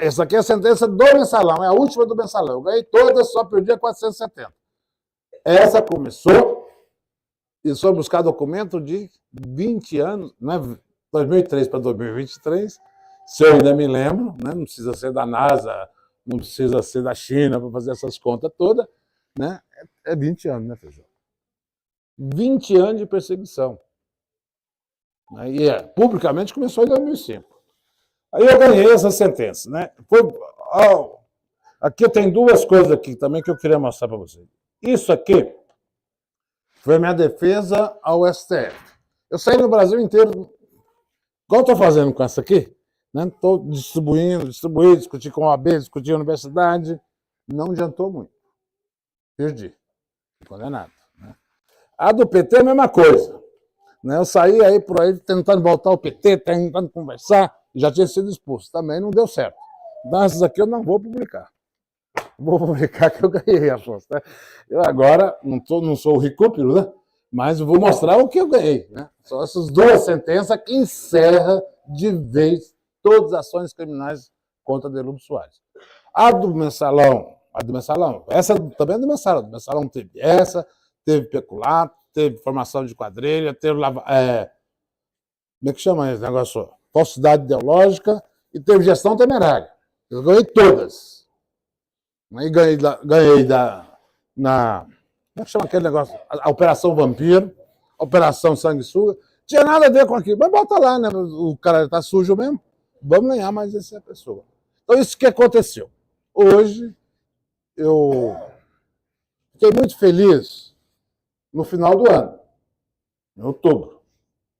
Essa aqui é a sentença do mensalão, é a última do mensalão. Eu ganhei todas, só perdi a 470. Essa começou e foi buscar documento de 20 anos, né? 2003 para 2023, se eu ainda me lembro, né? Não precisa ser da NASA, não precisa ser da China para fazer essas contas todas, né? É 20 anos, né, Feijão? 20 anos de perseguição. Aí, publicamente começou em 2005. Aí eu ganhei essa sentença, né? Aqui tem duas coisas aqui também que eu queria mostrar para vocês. Isso aqui foi minha defesa ao STF. Eu saí no Brasil inteiro, igual estou fazendo com essa aqui, né? Estou distribuindo, discuti com a OAB, discuti com a universidade, não adiantou muito. Perdi. Condenado. Né? A do PT é a mesma coisa. Né? Eu saí aí por aí tentando voltar ao PT, tentando conversar, já tinha sido expulso. Também não deu certo. Então, essas aqui eu não vou publicar. Vou publicar que eu ganhei a força. Né? Eu agora não sou o recupero, né? Mas vou mostrar o que eu ganhei. Né? São essas duas sentenças que encerram de vez todas as ações criminais contra Delúbio Soares. A do mensalão, essa também é do mensalão. Do mensalão teve essa, teve peculato, teve formação de quadrilha, teve como é que chama esse negócio? Falsidade ideológica e teve gestão temerária. Eu ganhei todas. Aí ganhei como é que chama aquele negócio? A Operação Vampiro. Operação Sanguessuga. Tinha nada a ver com aquilo. Mas bota lá, né? O cara está sujo mesmo. Vamos ganhar mais essa pessoa. Então, isso que aconteceu. Hoje, eu fiquei muito feliz no final do ano, em outubro,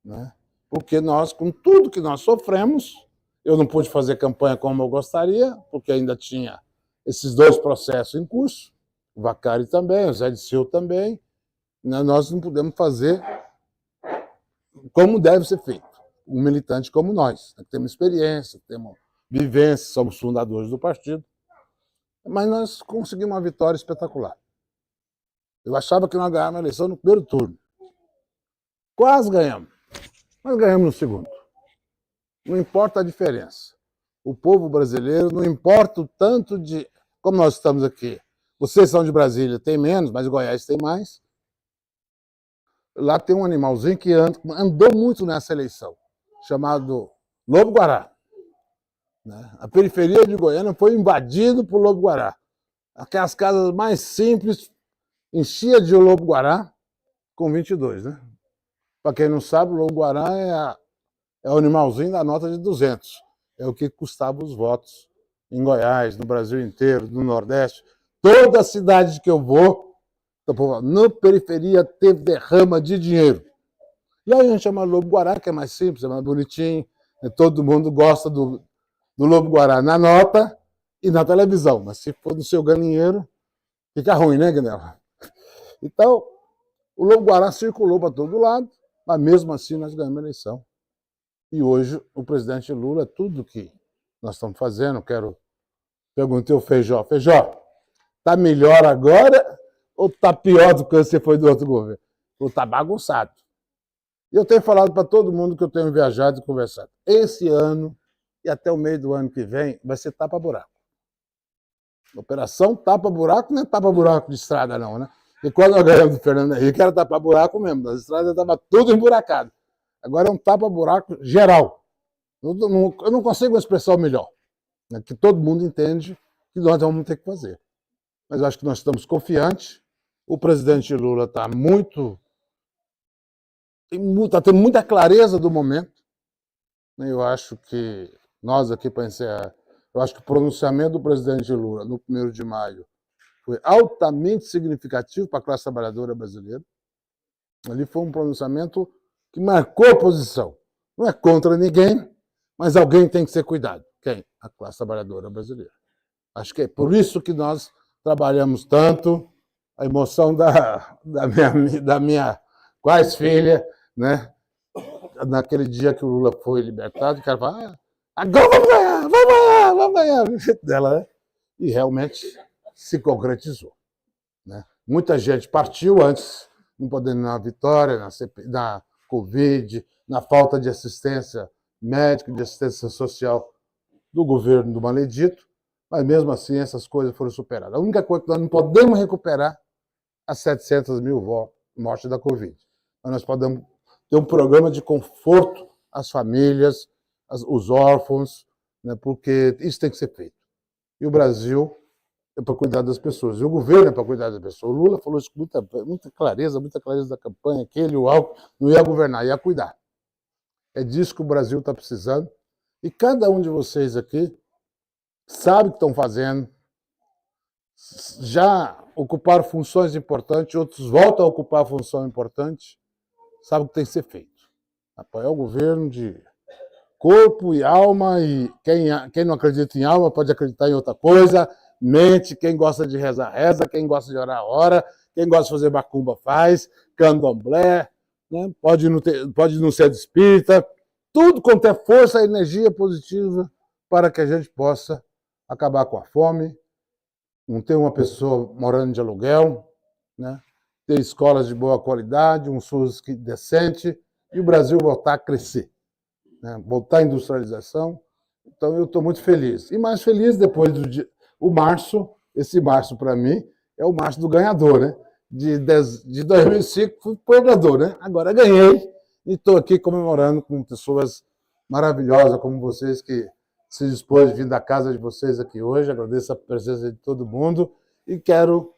né? Porque nós, com tudo que nós sofremos, eu não pude fazer campanha como eu gostaria, porque ainda tinha esses 2 processos em curso, o Vacari também, o Zé Disseu também, né? Nós não pudemos fazer como deve ser feito. Um militante como nós, né? Temos experiência, temos vivência, somos fundadores do partido, mas nós conseguimos uma vitória espetacular. Eu achava que nós ganhávamos a eleição no primeiro turno. Quase ganhamos, mas ganhamos no segundo. Não importa a diferença. O povo brasileiro, não importa o tanto de... Como nós estamos aqui, vocês são de Brasília, tem menos, mas Goiás tem mais. Lá tem um animalzinho que andou muito nessa eleição, chamado lobo-guará. Né? A periferia de Goiânia foi invadida por lobo-guará. Aquelas casas mais simples, enchia de lobo-guará com 22, né? Para quem não sabe, o lobo-guará é o animalzinho da nota de 200. É o que custava os votos em Goiás, no Brasil inteiro, no Nordeste. Toda cidade que eu vou, na periferia teve derrama de dinheiro. E aí a gente chama lobo-guará, que é mais simples, é mais bonitinho. Todo mundo gosta do lobo-guará na nota e na televisão. Mas se for no seu galinheiro, fica ruim, né, Guilherme? Então, o lobo-guará circulou para todo lado, mas mesmo assim nós ganhamos a eleição. E hoje o presidente Lula, tudo que nós estamos fazendo, perguntei ao Feijó, está melhor agora ou está pior do que você foi do outro governo? Ou está bagunçado? E eu tenho falado para todo mundo que eu tenho viajado e conversado. Esse ano e até o meio do ano que vem vai ser tapa-buraco. Operação tapa-buraco não é tapa-buraco de estrada não, né? E quando nós ganhamos do Fernando Henrique era tapa-buraco mesmo, as estradas estavam tudo emburacado. Agora é um tapa-buraco geral. Eu não consigo uma expressão melhor, né, que todo mundo entende que nós vamos ter que fazer. Mas eu acho que nós estamos confiantes. O presidente Lula está tendo muita clareza do momento. Eu acho que nós aqui, para encerrar, eu acho que o pronunciamento do presidente Lula no 1º de maio foi altamente significativo para a classe trabalhadora brasileira. Ali foi um pronunciamento que marcou a posição. Não é contra ninguém, mas alguém tem que ser cuidado. Quem? A classe trabalhadora brasileira. Acho que é por isso que nós trabalhamos tanto. A emoção da minha quase filha, né? Naquele dia que o Lula foi libertado, o cara fala, agora vamos ganhar, dela, né? E realmente se concretizou. Né? Muita gente partiu antes, não podendo na vitória, na Covid, na falta de assistência médica, de assistência social do governo do Maledito, mas mesmo assim essas coisas foram superadas. A única coisa que nós não podemos recuperar as 700 mil mortes da Covid. Mas nós podemos ter um programa de conforto às famílias, os órfãos, né, porque isso tem que ser feito. E o Brasil é para cuidar das pessoas, e o governo é para cuidar das pessoas. O Lula falou isso com muita clareza da campanha, que ele e o Alckmin não ia governar, ia cuidar. É disso que o Brasil está precisando. E cada um de vocês aqui sabe o que estão fazendo, já ocuparam funções importantes, outros voltam a ocupar função importante, sabe o que tem que ser feito. Apoiar o governo de corpo e alma, e quem não acredita em alma pode acreditar em outra coisa, mente, quem gosta de rezar, reza, quem gosta de orar, ora, quem gosta de fazer macumba, faz, candomblé, né? Pode não ser espírita, tudo quanto é força, energia positiva para que a gente possa acabar com a fome, não ter uma pessoa morando de aluguel, né? Ter escolas de boa qualidade, um SUS decente e o Brasil voltar a crescer, né? Voltar à industrialização. Então eu estou muito feliz. E mais feliz depois do dia... Esse março para mim é o março do ganhador, né? De 2005 fui perdedor, né? Agora ganhei e estou aqui comemorando com pessoas maravilhosas como vocês que se dispôs de vir da casa de vocês aqui hoje. Agradeço a presença de todo mundo e quero,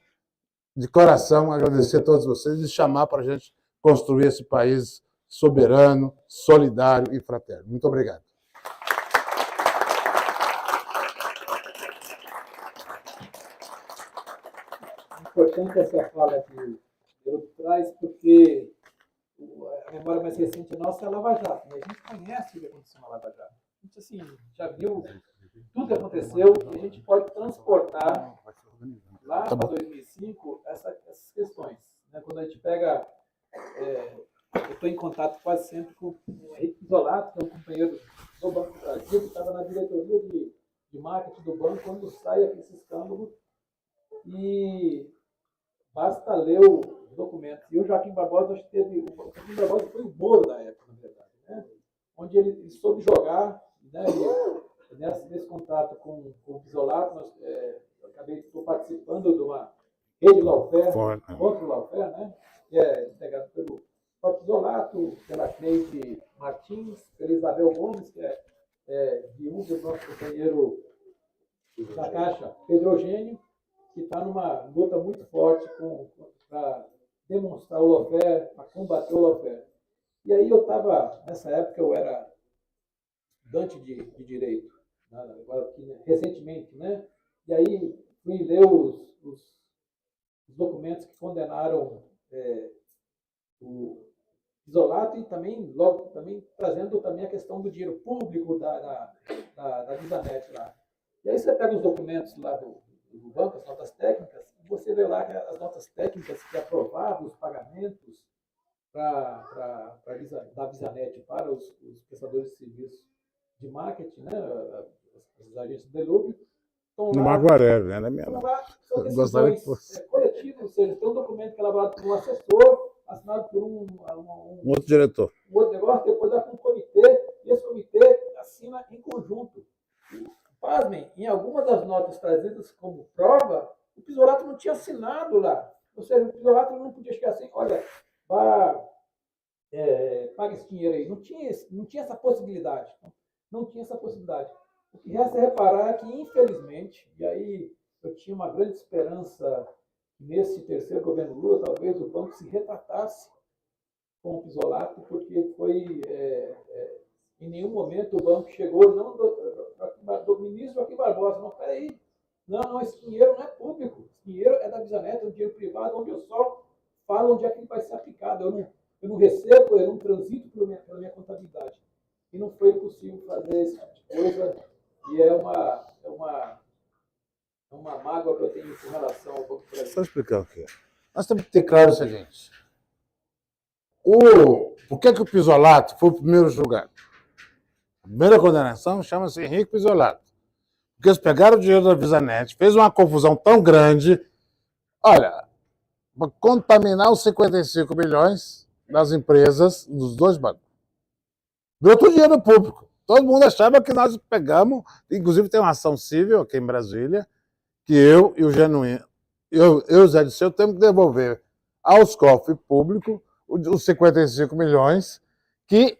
de coração, agradecer a todos vocês e chamar para a gente construir esse país soberano, solidário e fraterno. Muito obrigado. Importante essa fala que ele traz, porque a memória mais recente nossa é a Lava Jato, né? A gente conhece o que aconteceu na Lava Jato. A gente assim, já viu tudo que aconteceu e a gente pode transportar lá para 2005 essas questões. Né? Quando a gente pega, eu estou em contato quase sempre com o Henrique Isolato, que é um companheiro do Banco do Brasil, que estava na diretoria de marketing do banco quando sai aqui esse escândalo. E basta ler os documentos. E o Joaquim Barbosa, acho que o Joaquim Barbosa foi o Moro da época, na verdade, né? Onde ele soube jogar, né? E nesse contato com o Pisolato, estou participando de uma rede lawfare, contra o lawfare, né? Que é integrado pelo Pisolato, pela Cleide Martins, pela Isabel Gomes, que é viúva do nosso companheiro da Caixa, Pedro Eugênio, que está numa luta muito forte para demonstrar o lawfare, para combater o lawfare. E aí eu estava, nessa época eu era estudante de direito, né, agora, recentemente, né? E aí fui ler os documentos que condenaram o Isolato e também, logo, também trazendo também a questão do dinheiro público da Visanet lá. E aí você pega os documentos lá do banco, as notas técnicas, e você vê lá que as notas técnicas que aprovavam os pagamentos da Visanet para os prestadores de serviços de marketing, né, as agências de delúvio, estão No lá, Maguaré, né? estão lá, são Gostaria decisões coletivas, ou seja, tem um documento que é elaborado por um assessor, assinado por um outro diretor. outro negócio, depois vai para um comitê, e esse comitê assina em conjunto. Pasmem, em algumas das notas trazidas como prova, o Pisolato não tinha assinado lá. Ou seja, o Pisolato não podia chegar assim, olha, paga esse dinheiro aí. Não tinha essa possibilidade. Não tinha essa possibilidade. O que resta é reparar que, infelizmente, e aí eu tinha uma grande esperança nesse terceiro governo Lula, talvez o banco se retratasse com o Pisolato, porque foi... em nenhum momento o banco chegou, não do ministro Joaquim Barbosa, não, peraí, não, esse dinheiro não é público, esse dinheiro é da Visanet, é um dinheiro privado, onde eu só falo onde é que ele vai ser aplicado, eu não recebo, eu não transito pela minha contabilidade. E não foi possível fazer esse tipo de coisa, e é uma mágoa que eu tenho com relação ao Banco do Brasil. Só explicar o que é. Nós temos que ter claro o seguinte. Por que o Pisolato foi o primeiro julgado? A primeira condenação chama-se Henrique Pisolato. Porque eles pegaram o dinheiro da Visanet, fez uma confusão tão grande, olha, para contaminar os 55 milhões das empresas dos dois bancos. Deu todo o dinheiro público. Todo mundo achava que nós pegamos, inclusive tem uma ação civil aqui em Brasília, que eu e o Genuíno, eu e o Zé Disseu temos que devolver aos cofres públicos os 55 milhões que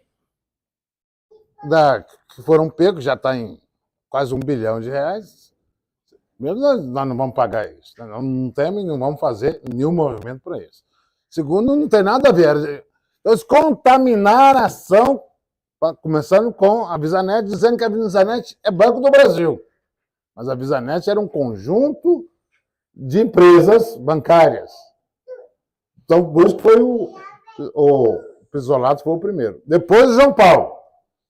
foram pegos, já está em quase R$1 bilhão. Mesmo nós não vamos pagar isso. Nós não temos e não vamos fazer nenhum movimento para isso. Segundo, não tem nada a ver. Eles contaminaram a ação, começando com a Visanet, dizendo que a Visanet é Banco do Brasil. Mas a Visanet era um conjunto de empresas bancárias. Então, por isso que foi o Pisolato foi o primeiro. Depois o João Paulo,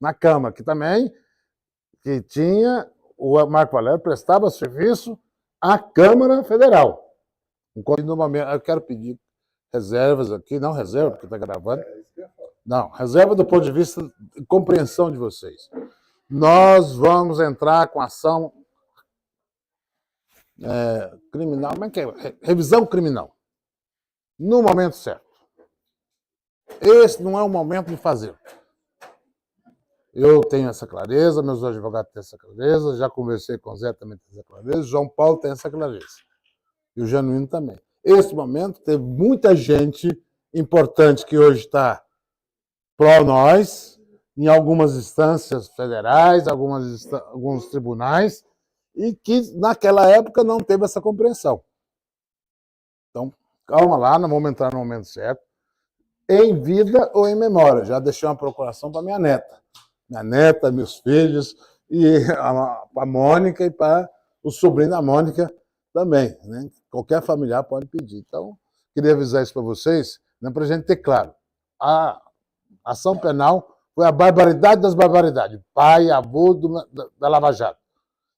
na Câmara, que tinha o Marco Valério prestava serviço à Câmara Federal. Eu quero pedir reservas aqui, não reserva, porque está gravando. Não, reserva do ponto de vista de compreensão de vocês. Nós vamos entrar com ação criminal, como é que é? Revisão criminal. No momento certo. Esse não é o momento de fazer. Eu tenho essa clareza, meus advogados têm essa clareza, já conversei com o Zé, também tem essa clareza, João Paulo tem essa clareza. E o Genuíno também. Esse momento teve muita gente importante que hoje está pró-nós, em algumas instâncias federais, alguns tribunais, e que naquela época não teve essa compreensão. Então, calma lá, nós vamos entrar no momento certo. em vida ou em memória. Já deixei uma procuração para minha neta. Minha neta, meus filhos, e a Mônica e para o sobrinho da Mônica também. Né? Qualquer familiar pode pedir. Então, queria avisar isso para vocês, né, para a gente ter claro. A ação penal foi a barbaridade das barbaridades. Pai, avô da Lava Jato.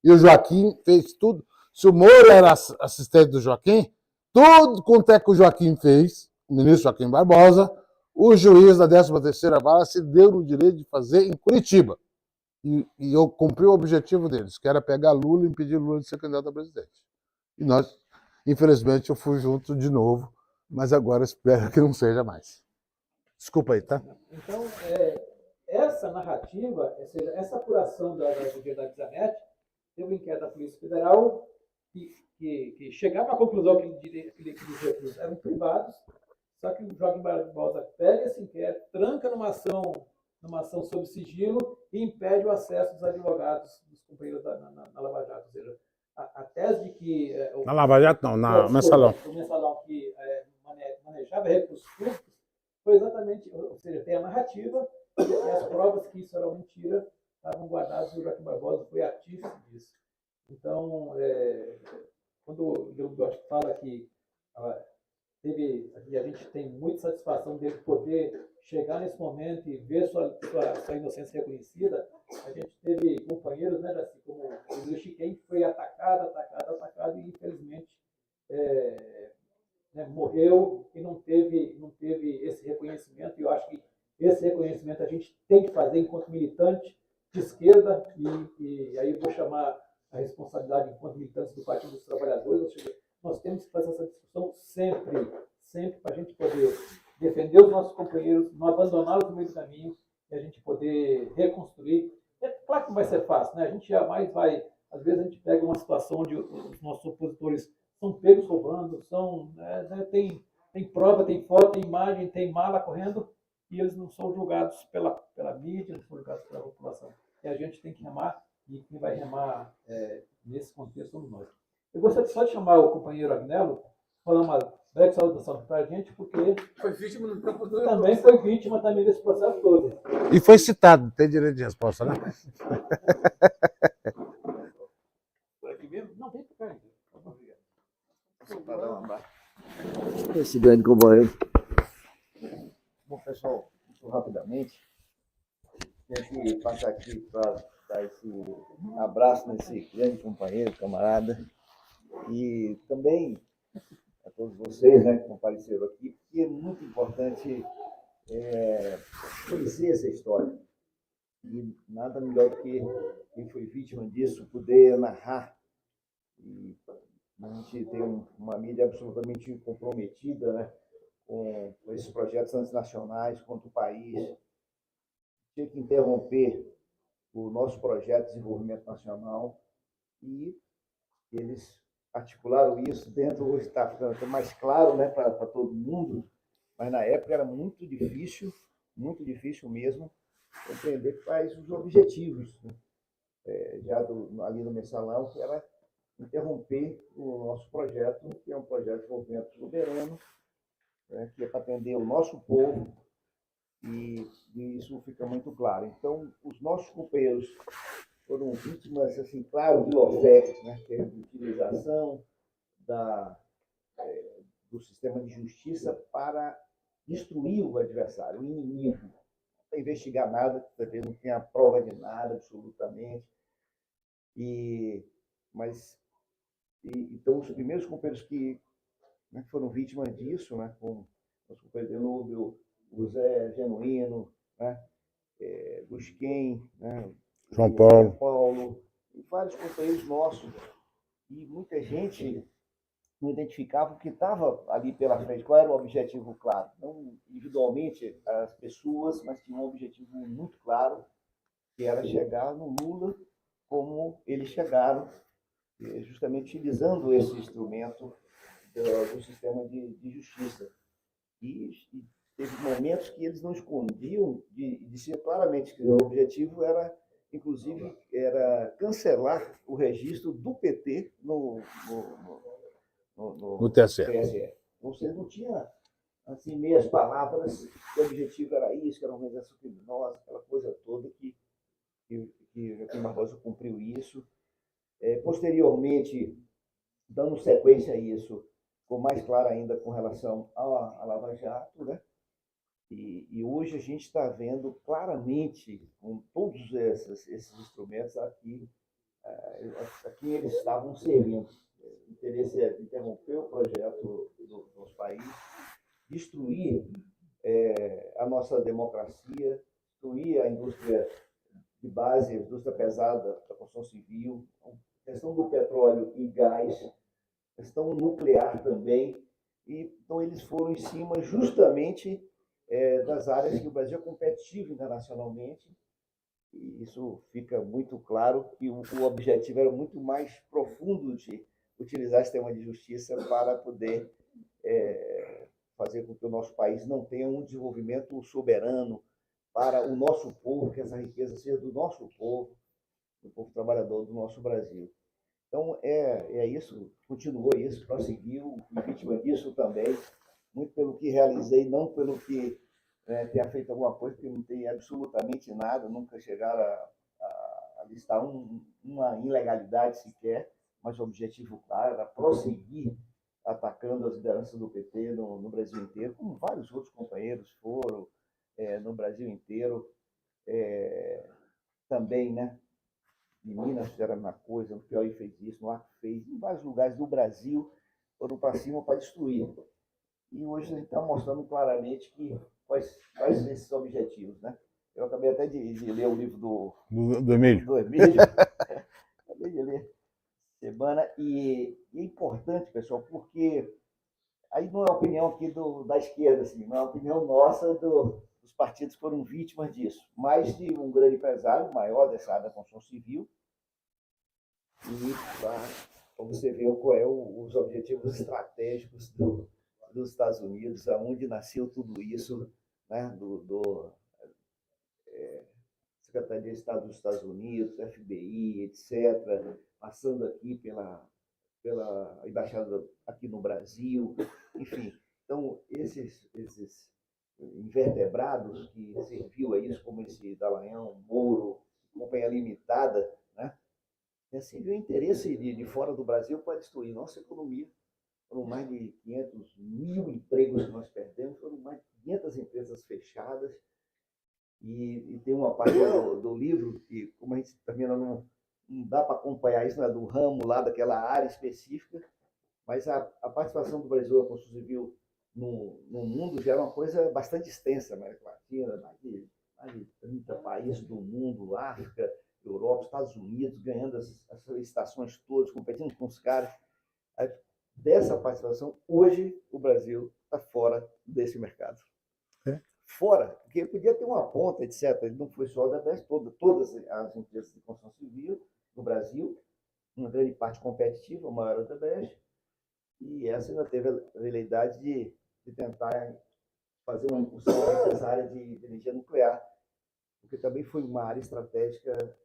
E o Joaquim fez tudo. Se o Moro era assistente do Joaquim, tudo quanto é que o Joaquim fez, o ministro Joaquim Barbosa, o juiz da 13ª Vara se deu no direito de fazer em Curitiba. E eu cumpri o objetivo deles, que era pegar Lula e impedir Lula de ser candidato a presidente. E nós, infelizmente, eu fui junto de novo, mas agora espero que não seja mais. Desculpa aí, tá? Então, essa narrativa, ou seja, essa apuração da Zanetti, teve um inquérito da Polícia Federal que chegava à conclusão que aqueles recursos eram privados, só que o Joaquim Barbosa pega esse inquérito, tranca numa ação sob sigilo e impede o acesso dos advogados dos companheiros na Lava Jato. Ou seja, a tese de que... Na Lava Jato não, na Mensalão. O Mensalão que manejava recursos públicos foi exatamente... Ou seja, tem a narrativa e as provas que isso era mentira estavam guardadas e o Joaquim Barbosa foi artífice disso. Então, quando o Leandro fala que e a gente tem muita satisfação dele poder chegar nesse momento e ver sua inocência reconhecida, a gente teve companheiros, né, assim, como o Luiz Chiquem, que foi atacado e infelizmente morreu e não teve esse reconhecimento. E eu acho que esse reconhecimento a gente tem que fazer enquanto militante de esquerda e aí eu vou chamar a responsabilidade enquanto militantes do Partido dos Trabalhadores, ou seja, nós temos que fazer essa discussão sempre para a gente poder defender os nossos companheiros, não abandoná-los no meio do caminho e a gente poder reconstruir. É claro que não vai ser fácil, né? A gente jamais vai, às vezes a gente pega uma situação onde os nossos opositores são pegos roubando, tem prova, tem foto, tem imagem, tem mala correndo e eles não são julgados pela mídia, não são julgados pela população. E a gente tem que remar e quem vai remar nesse contexto somos nós. Eu gostaria só de chamar o companheiro Agnello, falar uma breve saudação para a gente, porque Foi vítima do também foi vítima também desse processo todo. E foi citado, tem direito de resposta, né? Por aqui mesmo? Não, vem para cá. Esse grande companheiro. Bom, pessoal, muito rapidamente, tenho que passar aqui para dar esse abraço nesse grande companheiro, camarada, e também a todos vocês, né, que compareceram aqui, porque é muito importante conhecer essa história. E nada melhor do que quem foi vítima disso poder narrar. E a gente tem uma mídia absolutamente comprometida, né, com esses projetos transnacionais contra o país. Tinha que interromper o nosso projeto de desenvolvimento nacional e eles articularam isso dentro, hoje está ficando mais claro, né, para todo mundo, mas na época era muito difícil mesmo, compreender quais os objetivos, né, ali no Mensalão, que era interromper o nosso projeto, que é um projeto de desenvolvimento soberano, né, que é para atender o nosso povo, e isso fica muito claro. Então, os nossos companheiros foram vítimas, assim, claro, de oferta, né, que é a utilização do sistema de justiça para destruir o adversário, o inimigo. Não para investigar nada, não tem a prova de nada, absolutamente. Então, os primeiros companheiros que, né, foram vítimas disso, né, com os companheiros de Núbio, o Zé Genuíno, né, Busquem, né, João Paulo, e vários companheiros nossos. E muita gente não identificava o que estava ali pela frente, qual era o objetivo claro. Não individualmente as pessoas, mas tinha um objetivo muito claro, que era chegar no Lula como eles chegaram, justamente utilizando esse instrumento do sistema de justiça. E teve momentos que eles não escondiam de ser claramente que o objetivo era, inclusive, era cancelar o registro do PT no TSE. Ou seja, não tinha assim, meias palavras, que o objetivo era isso, que era uma organização criminosa, aquela coisa toda que Joaquim Barbosa cumpriu isso. Posteriormente, dando sequência a isso, ficou mais claro ainda com relação à Lava Jato, né? E hoje a gente está vendo claramente, com todos esses instrumentos, a quem eles estavam servindo. O interesse é interromper o projeto do nosso país, destruir a nossa democracia, destruir a indústria de base, a indústria pesada da construção civil, a questão do petróleo e gás, a questão nuclear também. E, então, eles foram em cima justamente das áreas que o Brasil é competitivo internacionalmente. E isso fica muito claro que o objetivo era muito mais profundo de utilizar o sistema de justiça para poder fazer com que o nosso país não tenha um desenvolvimento soberano para o nosso povo, que essa riqueza seja do nosso povo, do povo trabalhador do nosso Brasil. Então, isso, continuou isso, prosseguiu, fui vítima disso também, muito pelo que realizei, não pelo que tenha feito alguma coisa, porque não tem absolutamente nada, nunca chegaram a listar uma ilegalidade sequer, mas o objetivo claro era prosseguir atacando as lideranças do PT no Brasil inteiro, como vários outros companheiros foram no Brasil inteiro. Também, né? Em Minas fizeram a mesma coisa, no Piauí fez isso, no Acre fez, em vários lugares do Brasil foram para cima para destruir. E hoje a gente está mostrando claramente quais esses objetivos, né? Eu acabei até de ler o livro do Emílio. Do Emílio. Acabei de ler semana. E é importante, pessoal, porque aí não é opinião aqui da esquerda, assim, não é opinião nossa dos partidos que foram vítimas disso, mas de um grande empresário, maior dessa área da construção civil, e para você ver qual é os objetivos estratégicos dos Estados Unidos, aonde nasceu tudo isso, né, Secretaria de Estado dos Estados Unidos, FBI, etc., passando aqui pela embaixada aqui no Brasil, enfim. Então, esses invertebrados que serviu a isso, como esse Dallagnol, Moro, Companhia Limitada, né, serviu o interesse de fora do Brasil para destruir nossa economia. Foram mais de 500 mil empregos que nós perdemos, foram mais de 500 empresas fechadas. E tem uma parte do livro que, como a gente também não dá para acompanhar isso, não é do ramo lá, daquela área específica, mas a participação do Brasil na construção civil no mundo já era uma coisa bastante extensa, América Latina, mais de 30 países do mundo, África, Europa, Estados Unidos, ganhando as licitações todas, competindo com os caras. Dessa participação, hoje o Brasil está fora desse mercado. Fora, porque podia ter uma ponta, etc. Ele não foi só a Odebrecht, todas as empresas de construção civil no Brasil, uma grande parte competitiva, a maior Odebrecht, e essa ainda teve a veleidade de tentar fazer uma incursão nessa área de energia nuclear, porque também foi uma área estratégica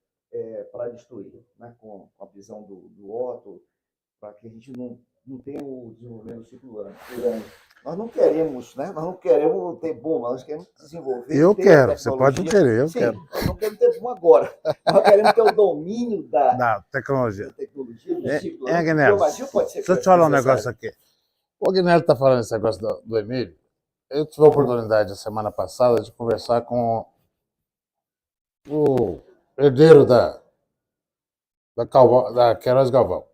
para destruir, né? Com a visão do Otto, para que a gente não tenha o desenvolvimento do ciclo ano. Nós não queremos, né? Nós não queremos ter bomba, nós queremos desenvolver. Eu quero, você pode não querer, eu quero. Nós não queremos ter bomba agora. Nós queremos ter o domínio da tecnologia. Do ciclo ano. Agnello, Deixa eu te falar um negócio aqui. O Agnello está falando esse negócio do Emílio. Eu tive a oportunidade, a semana passada, de conversar com o herdeiro da Queiroz Galvão.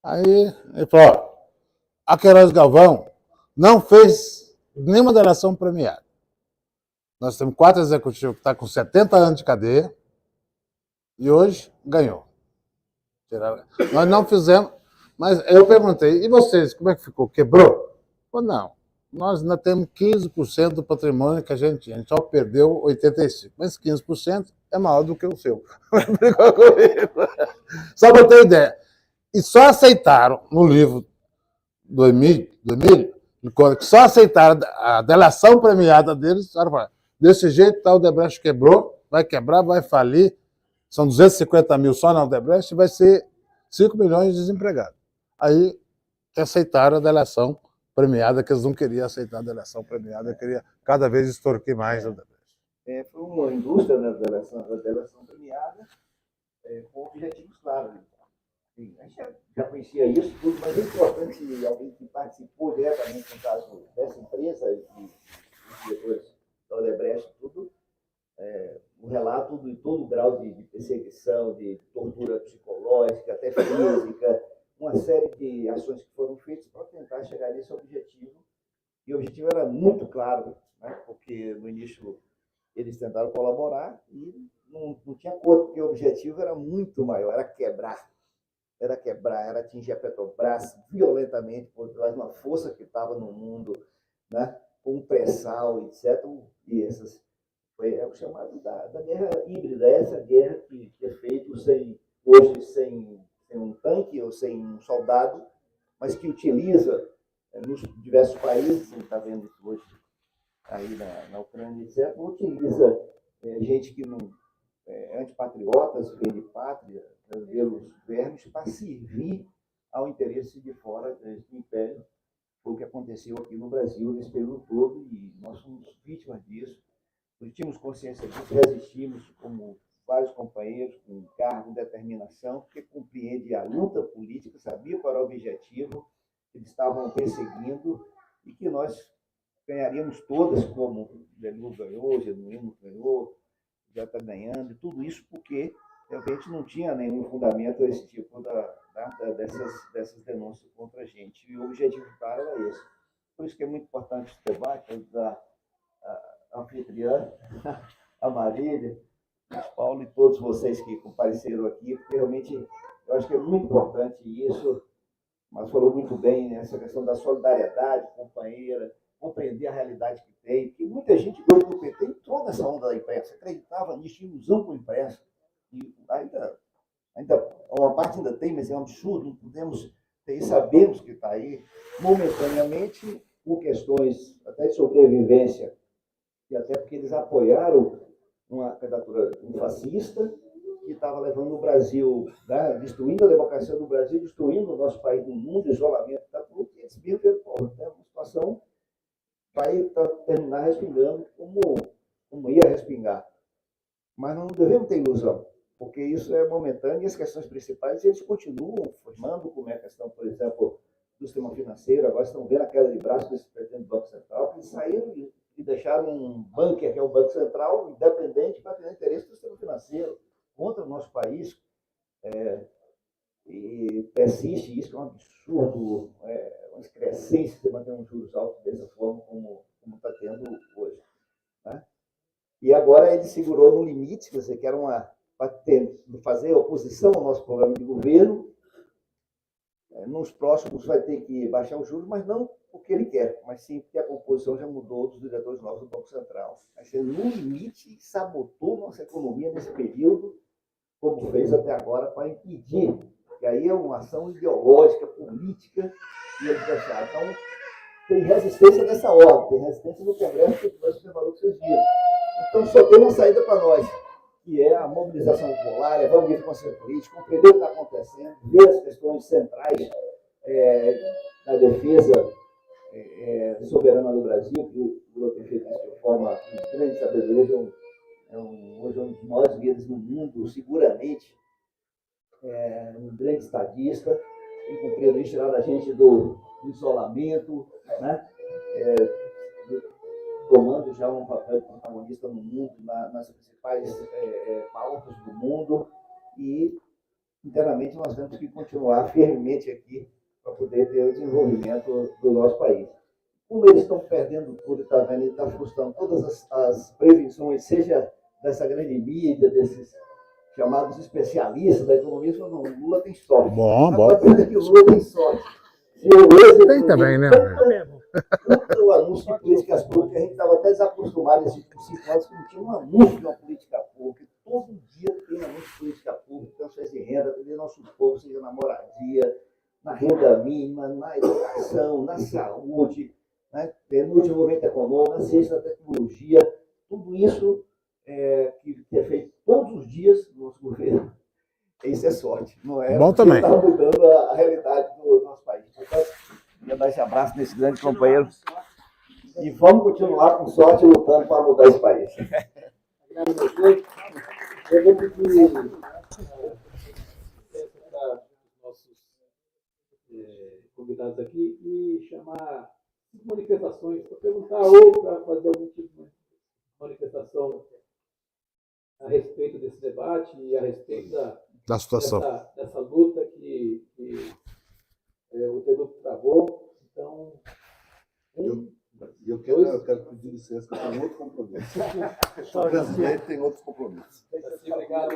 Aí ele falou, ó, a Queiroz Galvão não fez nenhuma delação premiada. Nós temos 4 executivos que estão com 70 anos de cadeia e hoje ganhou. Nós não fizemos, mas eu perguntei, e vocês, como é que ficou? Quebrou? Falei, não, nós ainda temos 15% do patrimônio que a gente só perdeu 85%, mas 15% é maior do que o seu. Só para ter ideia. E só aceitaram no livro do Emílio, que só aceitaram a delação premiada deles, desse jeito, tá, o Odebrecht quebrou, vai quebrar, vai falir, são 250 mil só na Odebrecht, vai ser 5 milhões de desempregados. Aí aceitaram a delação premiada, que eles não queriam aceitar a delação premiada, queria cada vez extorquir mais a Odebrecht. Foi uma indústria da delação premiada com objetivos claros. Sim, a gente já conhecia isso tudo, mas é importante alguém que participou diretamente, no caso dessa empresa, e os diretores da Odebrecht, tudo, o relato de todo o grau de perseguição, de tortura psicológica, até física, uma série de ações que foram feitas para tentar chegar nesse objetivo. E o objetivo era muito claro, né? Porque no início eles tentaram colaborar e não tinha acordo, porque o objetivo era muito maior, era quebrar, era atingir a Petrobras violentamente por trás de uma força que estava no mundo, né? Com um pré-sal, etc. E essas foi o chamado da guerra híbrida, essa guerra que é feita hoje sem um tanque ou sem um soldado, mas que utiliza nos diversos países, você está vendo isso hoje aí na Ucrânia, etc., utiliza gente que não antipatriotas, vende pátria, brasileiros vermes, para servir ao interesse de fora desse império. Foi o que aconteceu aqui no Brasil nesse período todo, e nós somos vítimas disso. Nós tínhamos consciência disso, resistimos como vários companheiros, com garra, com determinação, porque compreende a luta política, sabia qual era o objetivo que eles estavam perseguindo e que nós ganharíamos todas, como o Delu ganhou, o Genuíno ganhou, já está ganhando, e tudo isso porque realmente não tinha nenhum fundamento esse tipo dessas denúncias contra a gente. E o objetivo claro era esse. Por isso que é muito importante esse debate, da anfitriã, a Marília, o Paulo e todos vocês que compareceram aqui, porque realmente eu acho que é muito importante isso, mas falou muito bem nessa questão da solidariedade companheira, compreender a realidade que tem, porque muita gente do PT entrou nessa onda da imprensa, acreditava nisso, tinha ilusão com a imprensa, e ainda uma parte ainda tem, mas é um absurdo, não podemos ter, sabemos que está aí, momentaneamente, por questões até de sobrevivência, e até porque eles apoiaram uma candidatura fascista, que estava levando o Brasil, né, destruindo a democracia do Brasil, destruindo o nosso país no mundo, isolamento da política, e eles viram que uma situação vai terminar respingando como ia respingar. Mas não devemos ter ilusão, porque isso é momentâneo e as questões principais eles continuam formando, como é a questão, por exemplo, do sistema financeiro. Agora estão vendo a queda de braço desse presidente do Banco Central, que saíram e deixaram um bunker, que é o Banco Central, independente para ter interesse do sistema financeiro contra o nosso país. E persiste isso, que é um absurdo, uma excrescência de manter uns juros altos dessa forma como está tendo hoje. Né? E agora ele segurou no limite, quer dizer, que era para fazer oposição ao nosso programa de governo. Nos próximos vai ter que baixar os juros, mas não porque ele quer, mas sim porque a composição já mudou dos diretores novos do Banco Central. Mas no limite sabotou nossa economia nesse período, como fez até agora, para impedir. E aí é uma ação ideológica, política, e eles deixaram. Então, tem resistência nessa ordem, tem resistência no Congresso, que nós observamos que vocês viram. Então, só tem uma saída para nós, que é a mobilização popular, levar o nível de consciência política, compreender o que está acontecendo, ver as questões centrais da defesa soberana do Brasil, que o Lula tem feito isso de forma de grande sabedoria, hoje é um dos maiores líderes no mundo, seguramente, um grande estadista, tem cumprido isso, tirado a gente do isolamento, né? Tomando já um papel de protagonista no mundo, nas principais pautas do mundo, e internamente nós temos que continuar firmemente aqui para poder ter o desenvolvimento do nosso país. Como eles estão perdendo tudo, está vendo, e está frustrando todas as previsões, seja dessa grande mídia, desses chamados especialistas da economia, falam, não, o Lula tem sorte. Bom. Pode dizer que o Lula tem sorte. Tem também, né? O anúncio de políticas públicas, a gente estava até desacostumado nesses 5 anos que não tinha um anúncio de uma política pública. Todo dia tem anúncio de política pública, transferência de renda, atender nosso povo, seja na moradia, na renda mínima, na educação, na saúde, né? No desenvolvimento econômico, na ciência da tecnologia, tudo isso que é feito todos os dias no nosso governo. Isso é sorte, não é? Bom também. Está mudando a realidade do nosso país. Então, Queria dar esse abraço nesse grande companheiro. E vamos continuar com sorte lutando para mudar esse país. Eu vou pedir para os nossos convidados aqui e chamar manifestações, para perguntar ou para fazer algum tipo de manifestação a respeito desse debate e a respeito Da situação. dessa luta que o Deluc travou. Então, Eu quero pedir licença, que eu tenho outro compromisso. O presidente tem outros compromissos. obrigado.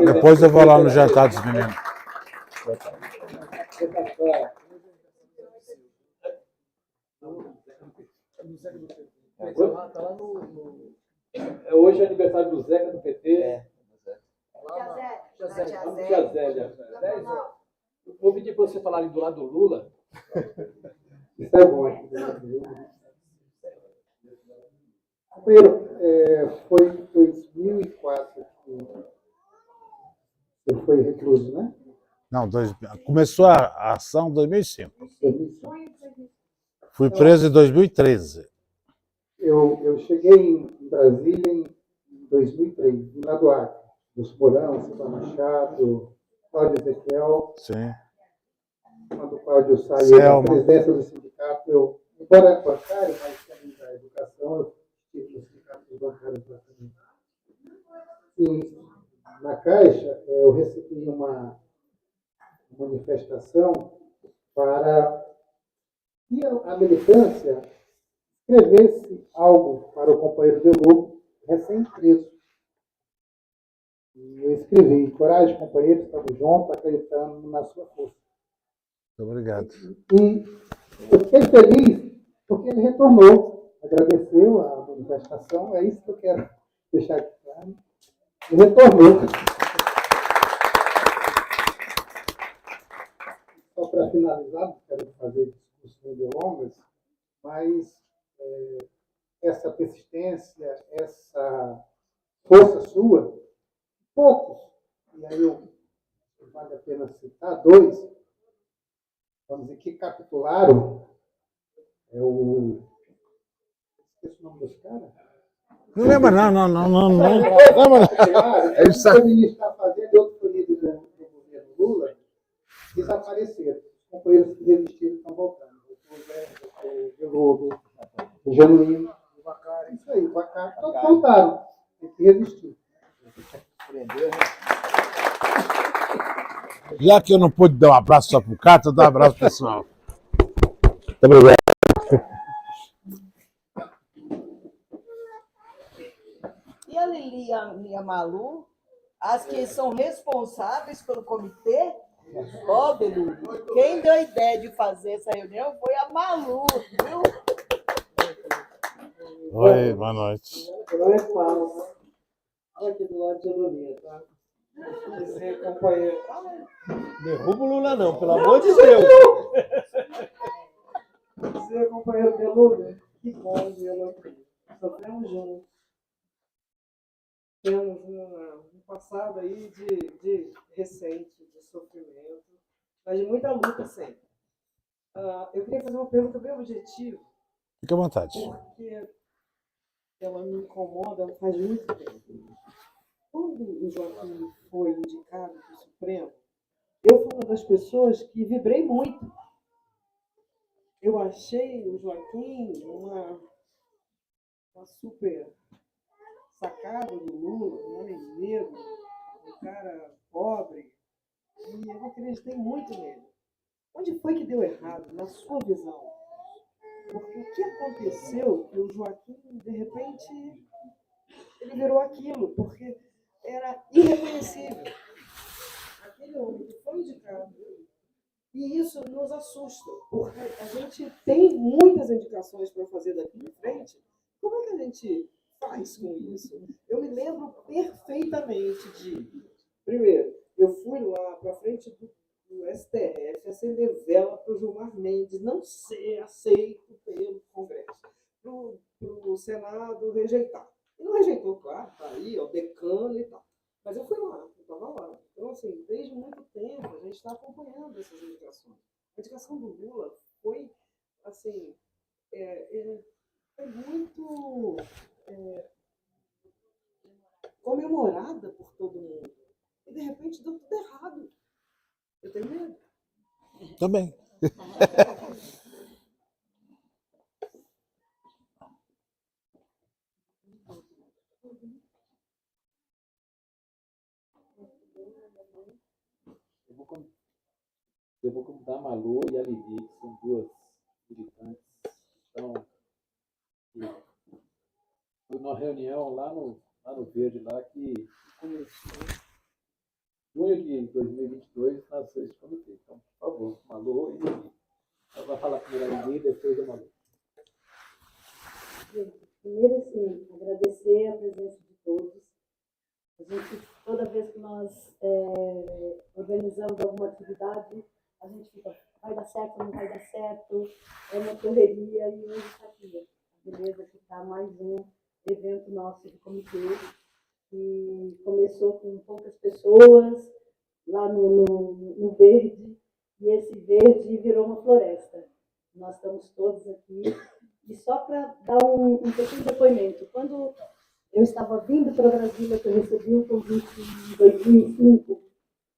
Depois eu vou lá no jantar dos meninos. Hoje é aniversário do Zeca do PT. Tia Tia Zélia. Eu vou pedir para você falar ali do lado do Lula. Isso é bom. Companheiro, foi em 2004 que ele foi recluso, né? Não, começou a ação em 2005. 2005. Fui preso em 2013. Eu cheguei em Brasília em 2003, lá do Acre, dos Porão, Silva Machado, Cláudio Ezequiel. Sim. Quando o Cláudio saiu Selma. da presidência do sindicato, embora bancário, mas também da educação, eu estive no sindicato dos bancários lá também. E na Caixa, eu recebi uma manifestação para que a militância escrevesse algo para o companheiro Deluc, recém-preso. E eu escrevi: coragem, companheiro, estamos juntos, acreditando na sua força. Muito obrigado. E eu fiquei feliz porque ele retornou, agradeceu a manifestação, é isso que eu quero deixar aqui claro. Ele retornou. Só para finalizar, não quero fazer discussões longas, mas essa persistência, essa força sua, poucos, e aí vale a pena citar dois, vamos dizer, que capitularam, esqueci o nome dos caras. Não lembra, não. É isso que o ministro está fazendo, outro foi líder do governo Lula, desapareceram. Os companheiros que resistiram estão voltando. O Zé, o Veloso, o Genuíno, o Vacari, isso aí, o Vacari, todos voltaram. Tem que resistir. Já que eu não pude dar um abraço só pro Cato, eu dou um abraço pro pessoal. Muito obrigado. E a Lili e a Malu, as que são responsáveis pelo comitê? Ó, Belu, quem deu a ideia de fazer essa reunião foi a Malu, viu? Oi, boa noite. Meu nome é Paulo. Olha aqui do lado de Elonia, tá? Esse companheiro. Derruba o Lula não, pelo amor de Deus. Você, companheiro Beluga, que bom vê-lo aqui. Sofremos juntos. Temos um passado aí de recente, de sofrimento, mas de muita luta sempre. Eu queria fazer uma pergunta bem objetiva, Fique à vontade. porque ela me incomoda faz muito tempo. Quando o Joaquim foi indicado para o Supremo, eu fui uma das pessoas que vibrei muito. Eu achei o Joaquim uma super sacada do Lula, um homem negro, um cara pobre, e eu acreditei muito nele. Onde foi que deu errado, na sua visão? Porque o que aconteceu que o Joaquim, de repente, ele virou aquilo, porque era irreconhecível. Aquele homem que foi indicado. E isso nos assusta, porque a gente tem muitas indicações para fazer daqui em frente. Como é que a gente faz com isso? Eu me lembro perfeitamente primeiro, eu fui lá para frente do STF acender vela para o Gilmar Mendes não ser aceito pelo Congresso, para o Senado rejeitar. E não rejeitou, claro, está aí, o decano e tal. Mas eu fui lá, eu estava lá. Então, assim, desde muito tempo a gente está acompanhando essas indicações. A indicação do Lula foi assim, foi muito comemorada por todo mundo. E, de repente, deu tudo errado. Eu tenho medo. Também. Eu vou convidar a Malu e a Lili, que são duas militantes. Então, foi uma reunião lá no Verde, lá que começou em junho de 2022, nasceu esse comitê. Então, por favor, Malu e Lili. Ela vai falar primeiro a Lili e depois a Malu. Primeiro, assim, agradecer a presença de todos. A gente, toda vez que nós organizamos alguma atividade, a gente fica, vai dar certo, não vai dar certo, é uma correria e hoje está aqui. Beleza, que está mais um evento nosso de comitê, que começou com poucas pessoas lá no Verde, e esse Verde virou uma floresta. Nós estamos todos aqui. E só para dar um pequeno depoimento, quando eu estava vindo para Brasília, que eu recebi um convite em 2005,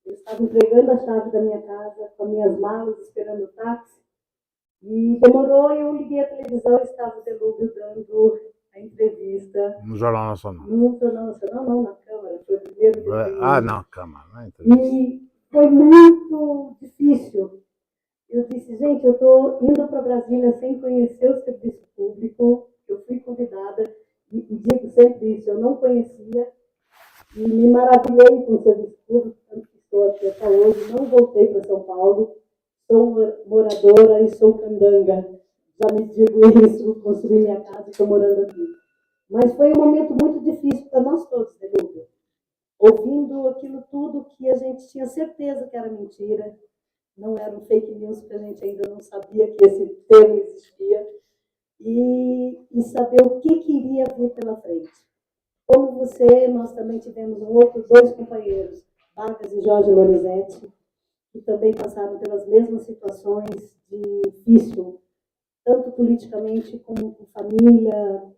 eu estava entregando a chave da minha casa, com as minhas malas, esperando o táxi, e demorou, eu liguei a televisão e estava o Delúbio dando a entrevista. No Jornal Nacional. No Jornal Nacional, não, na Câmara, foi o primeiro depoimento. Não, Câmara, não é E entrevista. foi muito difícil. Eu disse, gente, eu estou indo para Brasília sem conhecer o serviço público, eu fui convidada, e digo sempre isso, eu não conhecia, e me maravilhei com o serviço público, tanto que estou aqui até hoje, não voltei para São Paulo, sou moradora e sou candanga, já me digo isso, construí minha casa e estou morando aqui. Mas foi um momento muito difícil para nós todos, Delúbio, ouvindo aquilo tudo que a gente tinha certeza que era mentira, não era um fake news, porque a gente ainda não sabia que esse termo existia, e saber o que iria vir pela frente. Como você, nós também tivemos dois companheiros, Vargas e Jorge Lorenzetti, que também passaram pelas mesmas situações difíceis, tanto politicamente como com família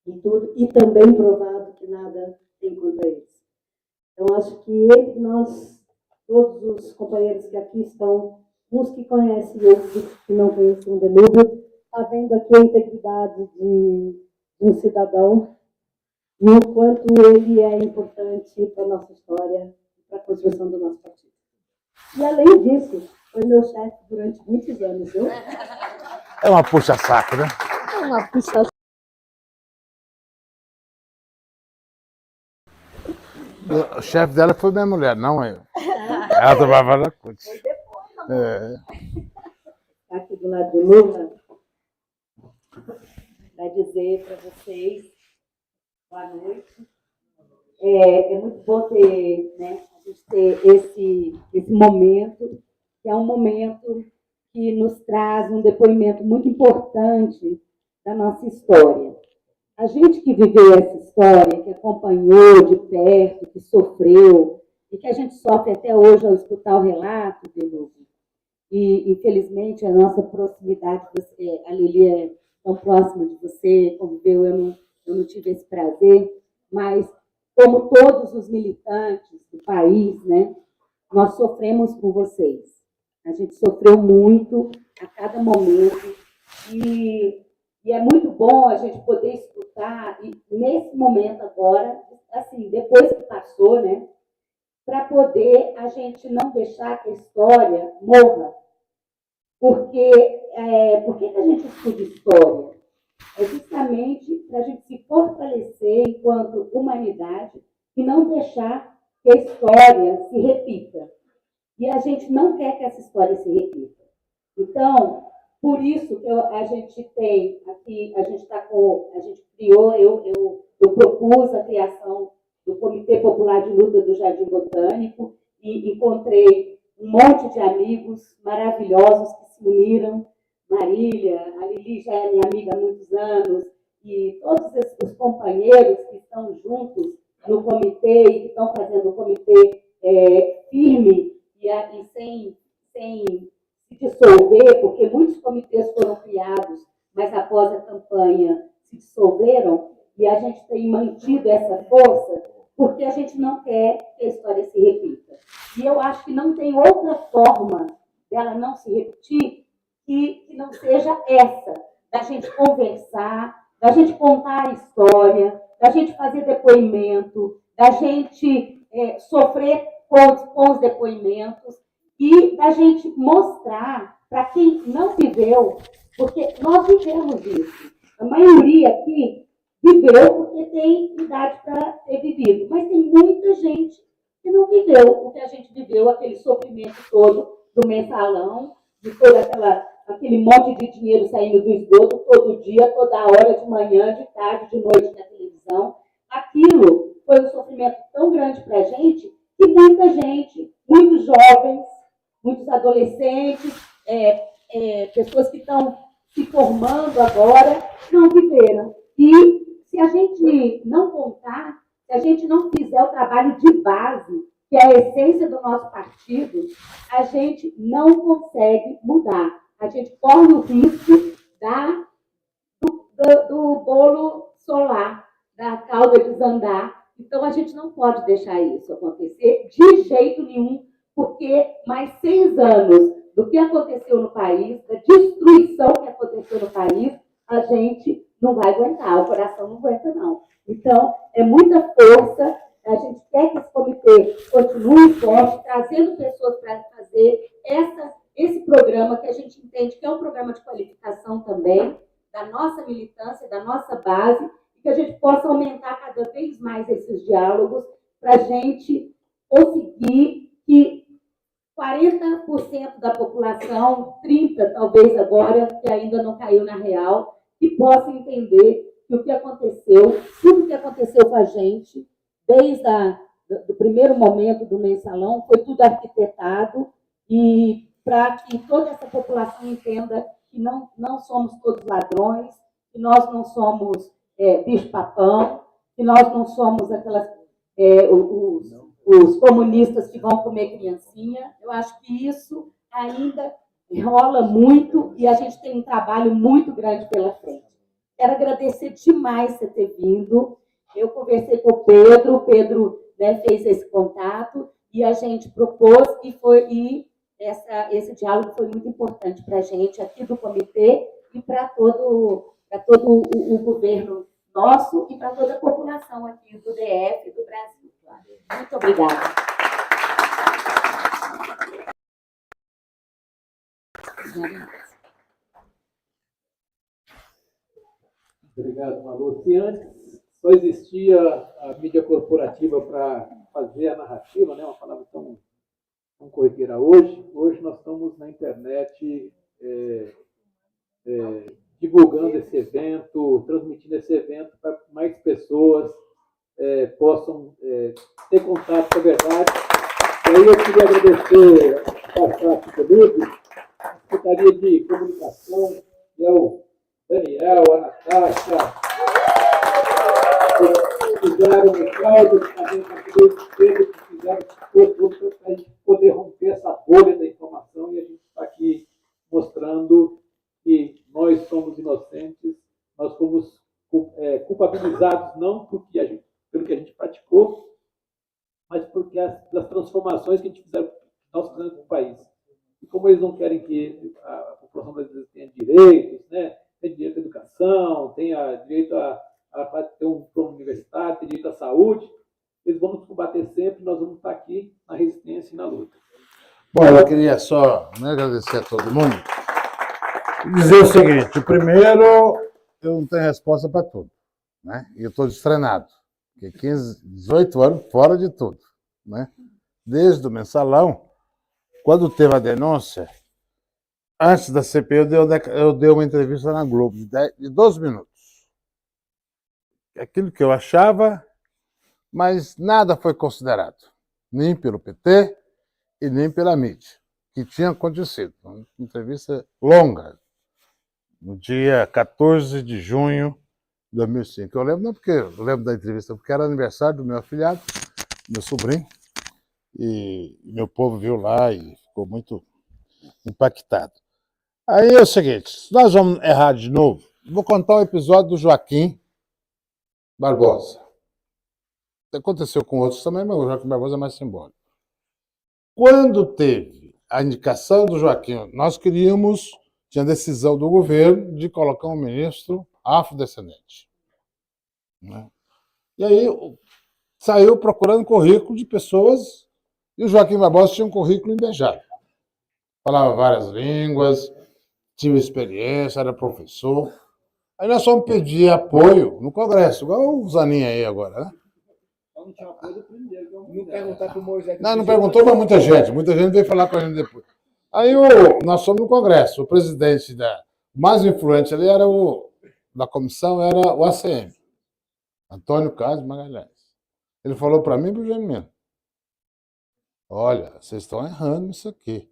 e tudo, e também provado que nada tem contra eles. Então, acho que entre nós, todos os companheiros que aqui estão, uns que conhecem e outros que não conhecem o Delúbio, está vendo aqui a integridade de um cidadão e o quanto ele é importante para a nossa história, para a construção do nosso partido. E, além disso, foi meu chefe durante muitos anos, viu? É uma puxa-saco, né? É uma puxa-saco. O chefe dela foi minha mulher, não eu. Ela trabalhava na CUT. Foi depois, aqui do lado do Lula, para dizer para vocês, boa noite. É muito bom ter, né, a gente ter esse momento, que é um momento que nos traz um depoimento muito importante da nossa história. A gente que viveu essa história, que acompanhou de perto, que sofreu, e que a gente sofre até hoje ao escutar o relato, Delúbio, e infelizmente a nossa proximidade, a Lili é tão próxima de você, conviveu, eu não tive esse prazer, mas como todos os militantes do país, né, nós sofremos com vocês. A gente sofreu muito a cada momento e é muito bom a gente poder escutar, e nesse momento agora, assim, depois que passou, né, para poder a gente não deixar que a história morra. Porque por que a gente estuda história? É justamente para a gente se fortalecer enquanto humanidade e não deixar que a história se repita. E a gente não quer que essa história se repita. Então, por isso que a gente tem aqui, a gente criou, eu propus a criação do Comitê Popular de Luta do Jardim Botânico e encontrei um monte de amigos maravilhosos que se uniram. Marília, a Lili já é minha amiga há muitos anos, e todos os companheiros que estão juntos no comitê e que estão fazendo o comitê firme e sem se dissolver, porque muitos comitês foram criados, mas após a campanha se dissolveram, e a gente tem mantido essa força, porque a gente não quer que a história se repita. E eu acho que não tem outra forma dela não se repetir que não seja essa, da gente conversar, da gente contar a história, da gente fazer depoimento, da gente sofrer com os depoimentos e da gente mostrar para quem não viveu, porque nós vivemos isso. A maioria aqui viveu porque tem idade para ter vivido, mas tem muita gente que não viveu o que a gente viveu, aquele sofrimento todo do mensalão, de todo aquele monte de dinheiro saindo do esgoto todo dia, toda hora, de manhã, de tarde, de noite na televisão. Aquilo foi um sofrimento tão grande para a gente que muita gente, muitos jovens, muitos adolescentes, pessoas que estão se formando agora, não viveram. E se a gente não contar, se a gente não fizer o trabalho de base, que é a essência do nosso partido, a gente não consegue mudar. A gente corre o risco do bolo solar, da cauda desandar. Então, a gente não pode deixar isso acontecer de jeito nenhum, porque mais 6 anos do que aconteceu no país, da destruição que aconteceu no país, a gente não vai aguentar, o coração não aguenta, não. Então, é muita força, a gente quer que esse comitê continue forte, trazendo pessoas para fazer esse programa, que a gente entende que é um programa de qualificação também, da nossa militância, da nossa base, e que a gente possa aumentar cada vez mais esses diálogos para a gente conseguir que 40% da população, 30% talvez agora, que ainda não caiu na real, que possa entender que o que aconteceu, tudo que aconteceu com a gente, desde do primeiro momento do mensalão, foi tudo arquitetado, e para que toda essa população entenda que não somos todos ladrões, que nós não somos bicho-papão, que nós não somos os comunistas que vão comer criancinha. Eu acho que isso ainda rola muito e a gente tem um trabalho muito grande pela frente. Quero agradecer demais você ter vindo. Eu conversei com o Pedro fez esse contato e a gente propôs esse diálogo foi muito importante para a gente aqui do comitê e para todo o governo nosso e para toda a população aqui do DF e do Brasil. Muito obrigada. Obrigado, Malu. Se antes só existia a mídia corporativa para fazer a narrativa, né, uma palavra tão corriqueira hoje nós estamos na internet divulgando esse evento, transmitindo esse evento para que mais pessoas possam ter contato com a verdade. E aí eu queria agradecer passar aqui comigo a Secretaria de Comunicação, que é o Daniel, a Natasha, que fizeram o Cláudio, que também que fizeram tudo para a gente poder romper essa bolha da informação, e a gente está aqui mostrando que nós somos inocentes, nós fomos culpabilizados não pelo que a gente praticou, mas porque das transformações que nós fizemos no país. E como eles não querem que a população brasileira tenha direitos, né? Tem direito à educação, tenha direito a ter um diploma universitário, tem direito à saúde, eles vão nos combater sempre, nós vamos estar aqui na resistência e na luta. Bom, eu queria só agradecer a todo mundo e dizer o seguinte: primeiro, eu não tenho resposta para tudo, né? E eu estou desfrenado, porque 18 anos fora de tudo, né? Desde o mensalão, quando teve a denúncia, antes da CPI, eu dei uma entrevista na Globo de 12 minutos. Aquilo que eu achava, mas nada foi considerado, nem pelo PT e nem pela mídia, que tinha acontecido. Uma entrevista longa, no dia 14 de junho de 2005. Eu lembro, não porque eu lembro da entrevista, porque era aniversário do meu afilhado, meu sobrinho, e meu povo viu lá e ficou muito impactado. Aí é o seguinte, se nós vamos errar de novo, vou contar o episódio do Joaquim Barbosa. Aconteceu com outros também, mas o Joaquim Barbosa é mais simbólico. Quando teve a indicação do Joaquim, nós queríamos, tinha decisão do governo de colocar um ministro afrodescendente. Né? E aí saiu procurando currículo de pessoas, e o Joaquim Barbosa tinha um currículo invejado. Falava várias línguas, tinha experiência, era professor. Aí nós fomos pedir apoio no Congresso, igual o Zanin aí agora, né? Não perguntar para o Moisés. Não perguntou, mas muita gente veio falar com a gente depois. Aí nós fomos no Congresso, o presidente mais influente ali da comissão era o ACM, Antônio Carlos Magalhães. Ele falou para mim e para o Gemino: olha, vocês estão errando nisso aqui.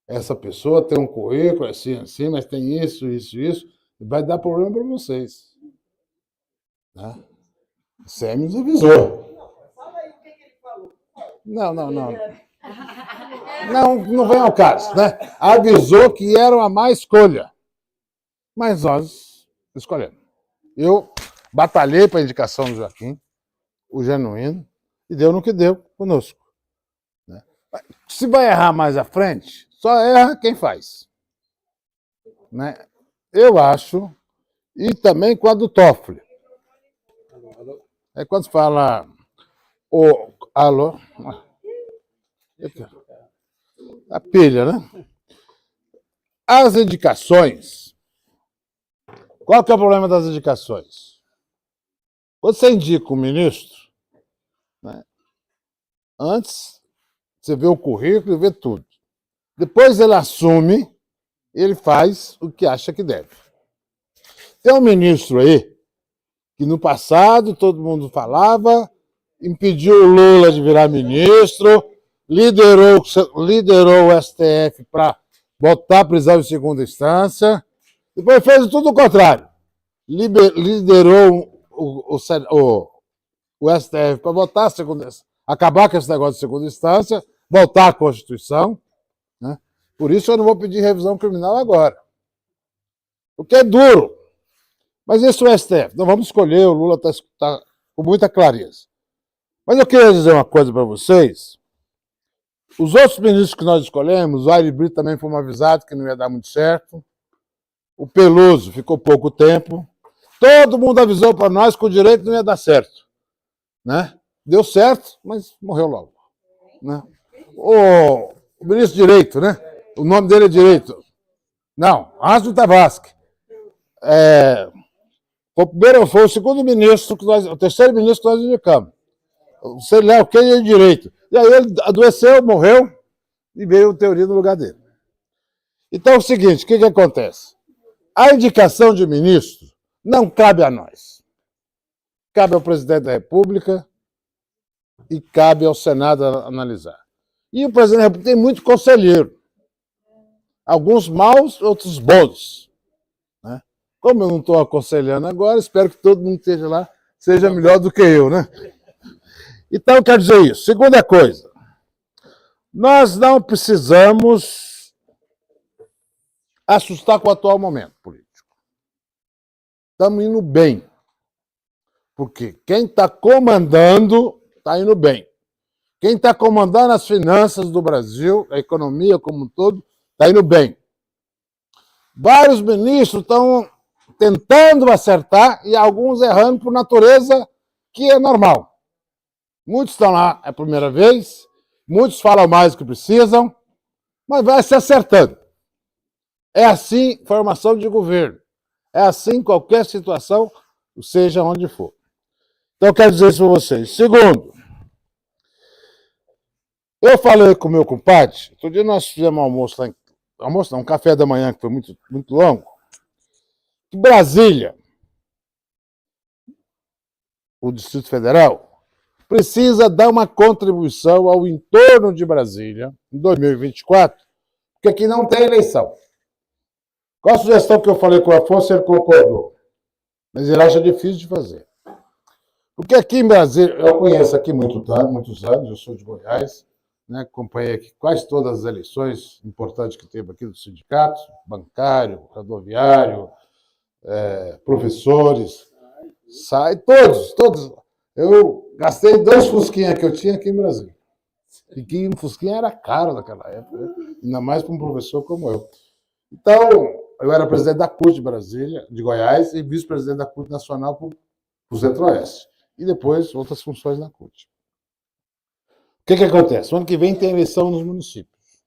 Essa pessoa tem um currículo assim, mas tem isso, e vai dar problema para vocês. Né? O CM nos avisou. Não vem ao caso, né? Avisou que era uma má escolha. Mas nós escolhemos. Eu batalhei para a indicação do Joaquim, o genuíno, e deu no que deu conosco. Né? Se vai errar mais à frente, só erra quem faz. Né? Eu acho, e também com a do Toffoli. É quando fala alô, a pilha, né? As indicações. Qual que é o problema das indicações? Quando você indica um ministro, né, antes você vê o currículo e vê tudo. Depois ele assume, ele faz o que acha que deve. Tem um ministro aí que no passado todo mundo falava, impediu o Lula de virar ministro, liderou o STF para botar a prisão em segunda instância, depois fez tudo o contrário. Liderou o STF para botar acabar com esse negócio de segunda instância, voltar à Constituição. Né? Por isso eu não vou pedir revisão criminal agora. O que é duro. Mas isso é o STF. Não vamos escolher, o Lula está com muita clareza. Mas eu queria dizer uma coisa para vocês. Os outros ministros que nós escolhemos, o Aire Brito também fomos avisados que não ia dar muito certo. O Peluso ficou pouco tempo. Todo mundo avisou para nós que o direito não ia dar certo. Né? Deu certo, mas morreu logo. Né? O ministro Direito, né? O nome dele é Direito. Não, Ásio Tavasque. Foi o segundo ministro, o terceiro ministro que nós indicamos. Sei lá o que é Direito. E aí ele adoeceu, morreu, e veio a teoria no lugar dele. Então é o seguinte, o que acontece? A indicação de ministro não cabe a nós. Cabe ao presidente da República e cabe ao Senado analisar. E o presidente da República tem muito conselheiro. Alguns maus, outros bons. Né? Como eu não estou aconselhando agora, espero que todo mundo que esteja lá seja melhor do que eu, né? Então, quero dizer isso. Segunda coisa, nós não precisamos assustar com o atual momento político. Estamos indo bem. Porque quem está comandando está indo bem. Quem está comandando as finanças do Brasil, a economia como um todo, está indo bem. Vários ministros estão tentando acertar e alguns errando por natureza, que é normal. Muitos estão lá a primeira vez, muitos falam mais do que precisam, mas vai se acertando. É assim formação de governo. É assim qualquer situação, seja onde for. Então, eu quero dizer isso para vocês. Segundo, eu falei com o meu compadre, outro dia nós fizemos um café da manhã que foi muito, muito longo, que Brasília, o Distrito Federal, precisa dar uma contribuição ao entorno de Brasília em 2024, porque aqui não tem eleição. Qual a sugestão que eu falei com o Afonso, ele concordou. Mas ele acha difícil de fazer. Porque aqui em Brasília, eu conheço aqui muitos anos, eu sou de Goiás, né, acompanhei aqui quase todas as eleições importantes que teve aqui do sindicato, bancário, rodoviário, professores, todos. Eu gastei 2 Fusquinha que eu tinha aqui em Brasília. E que um Fusquinha era caro naquela época, né? Ainda mais para um professor como eu. Então, eu era presidente da CUT de Brasília, de Goiás, e vice-presidente da CUT Nacional para o Centro-Oeste. E depois outras funções na CUT. O que acontece? O ano que vem tem eleição nos municípios.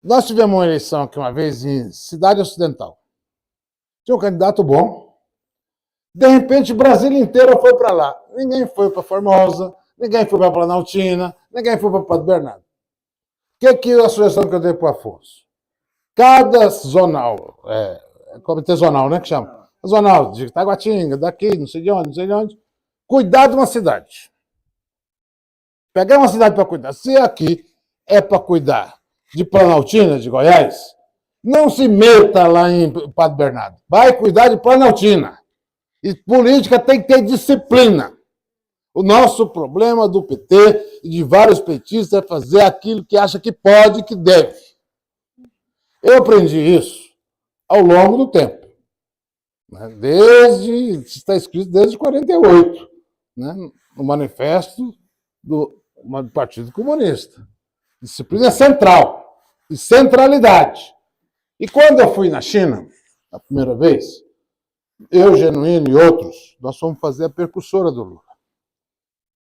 Nós tivemos uma eleição aqui uma vez em Cidade Ocidental. Tinha um candidato bom. De repente, Brasília inteira foi para lá. Ninguém foi para Formosa, ninguém foi para Planaltina, ninguém foi para Pato Bernardo. O que é a sugestão que eu dei para o Afonso? Cada zonal, comitê zonal, né, que chama? Zonal, de Taguatinga, daqui, não sei de onde, cuidar de uma cidade. Pegar uma cidade para cuidar. Se aqui é para cuidar de Planaltina, de Goiás, não se meta lá em Pato Bernardo. Vai cuidar de Planaltina. E política tem que ter disciplina. O nosso problema do PT e de vários petistas é fazer aquilo que acha que pode e que deve. Eu aprendi isso ao longo do tempo. Está escrito desde 48, né, no manifesto do Partido Comunista. Disciplina central e centralidade. E quando eu fui na China, a primeira vez, eu, Genuíno e outros, nós fomos fazer a percussora do Lula.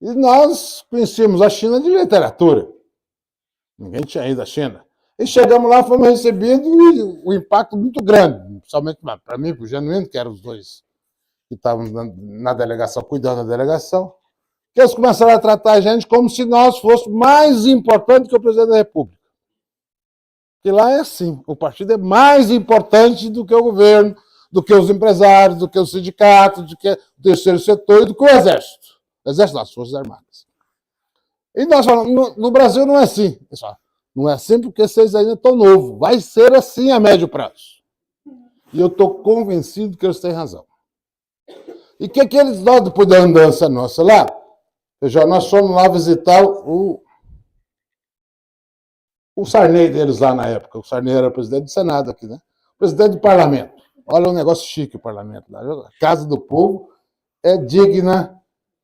E nós conhecíamos a China de literatura. Ninguém tinha ido à China. E chegamos lá, fomos recebidos e o impacto muito grande, principalmente para mim, para o Genuíno, que eram os dois que estavam na delegação, cuidando da delegação, que eles começaram a tratar a gente como se nós fôssemos mais importantes que o presidente da República. Que lá é assim, o partido é mais importante do que o governo, do que os empresários, do que os sindicatos, do que o terceiro setor e do que o Exército. O Exército das Forças Armadas. E nós falamos, no Brasil não é assim, pessoal. Não é assim porque vocês ainda estão novos. Vai ser assim a médio prazo. E eu estou convencido que eles têm razão. E o que eles, depois da andança nossa lá, nós fomos lá visitar o Sarney deles lá na época. O Sarney era presidente do Senado aqui, né? Presidente do Parlamento. Olha um negócio chique o Parlamento lá. A Casa do Povo é digna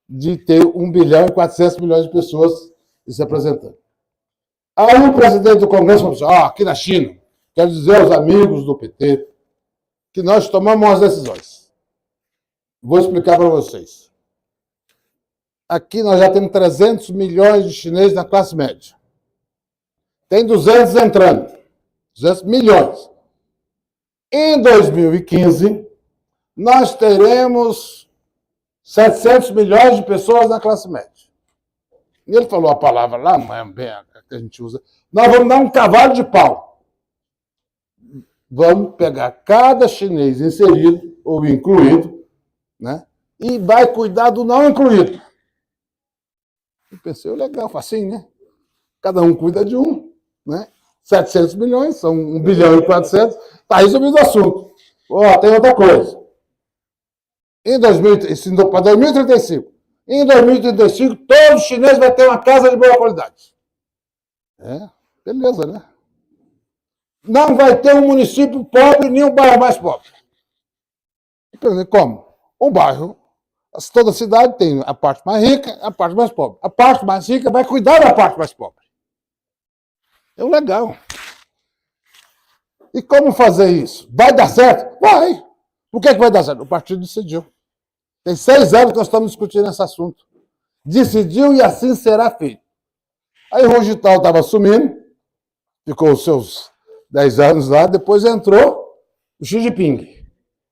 de ter 1 bilhão e 400 milhões de pessoas se apresentando. Aí o presidente do Congresso falou assim, aqui na China, quero dizer aos amigos do PT que nós tomamos umas decisões. Vou explicar para vocês. Aqui nós já temos 300 milhões de chineses na classe média. Tem 200 entrando. 200 milhões. Em 2015, nós teremos 700 milhões de pessoas na classe média. E ele falou a palavra lá, que a gente usa, nós vamos dar um cavalo de pau. Vamos pegar cada chinês inserido ou incluído, né, e vai cuidar do não incluído. Eu pensei, legal, facinho, né? Cada um cuida de um, né? 700 milhões, são 1 bilhão e 400, está resolvido o assunto. Tem outra coisa. Para 2035, em 2035, todo chinês vai ter uma casa de boa qualidade. Beleza, né? Não vai ter um município pobre nem um bairro mais pobre. Como? Um bairro, toda cidade tem a parte mais rica e a parte mais pobre. A parte mais rica vai cuidar da parte mais pobre. É legal. E como fazer isso? Vai dar certo? Vai. Por que vai dar certo? O partido decidiu. Tem 6 anos que nós estamos discutindo esse assunto. Decidiu e assim será feito. Aí o Rugital estava assumindo, ficou os seus 10 anos lá, depois entrou o Xi Jinping,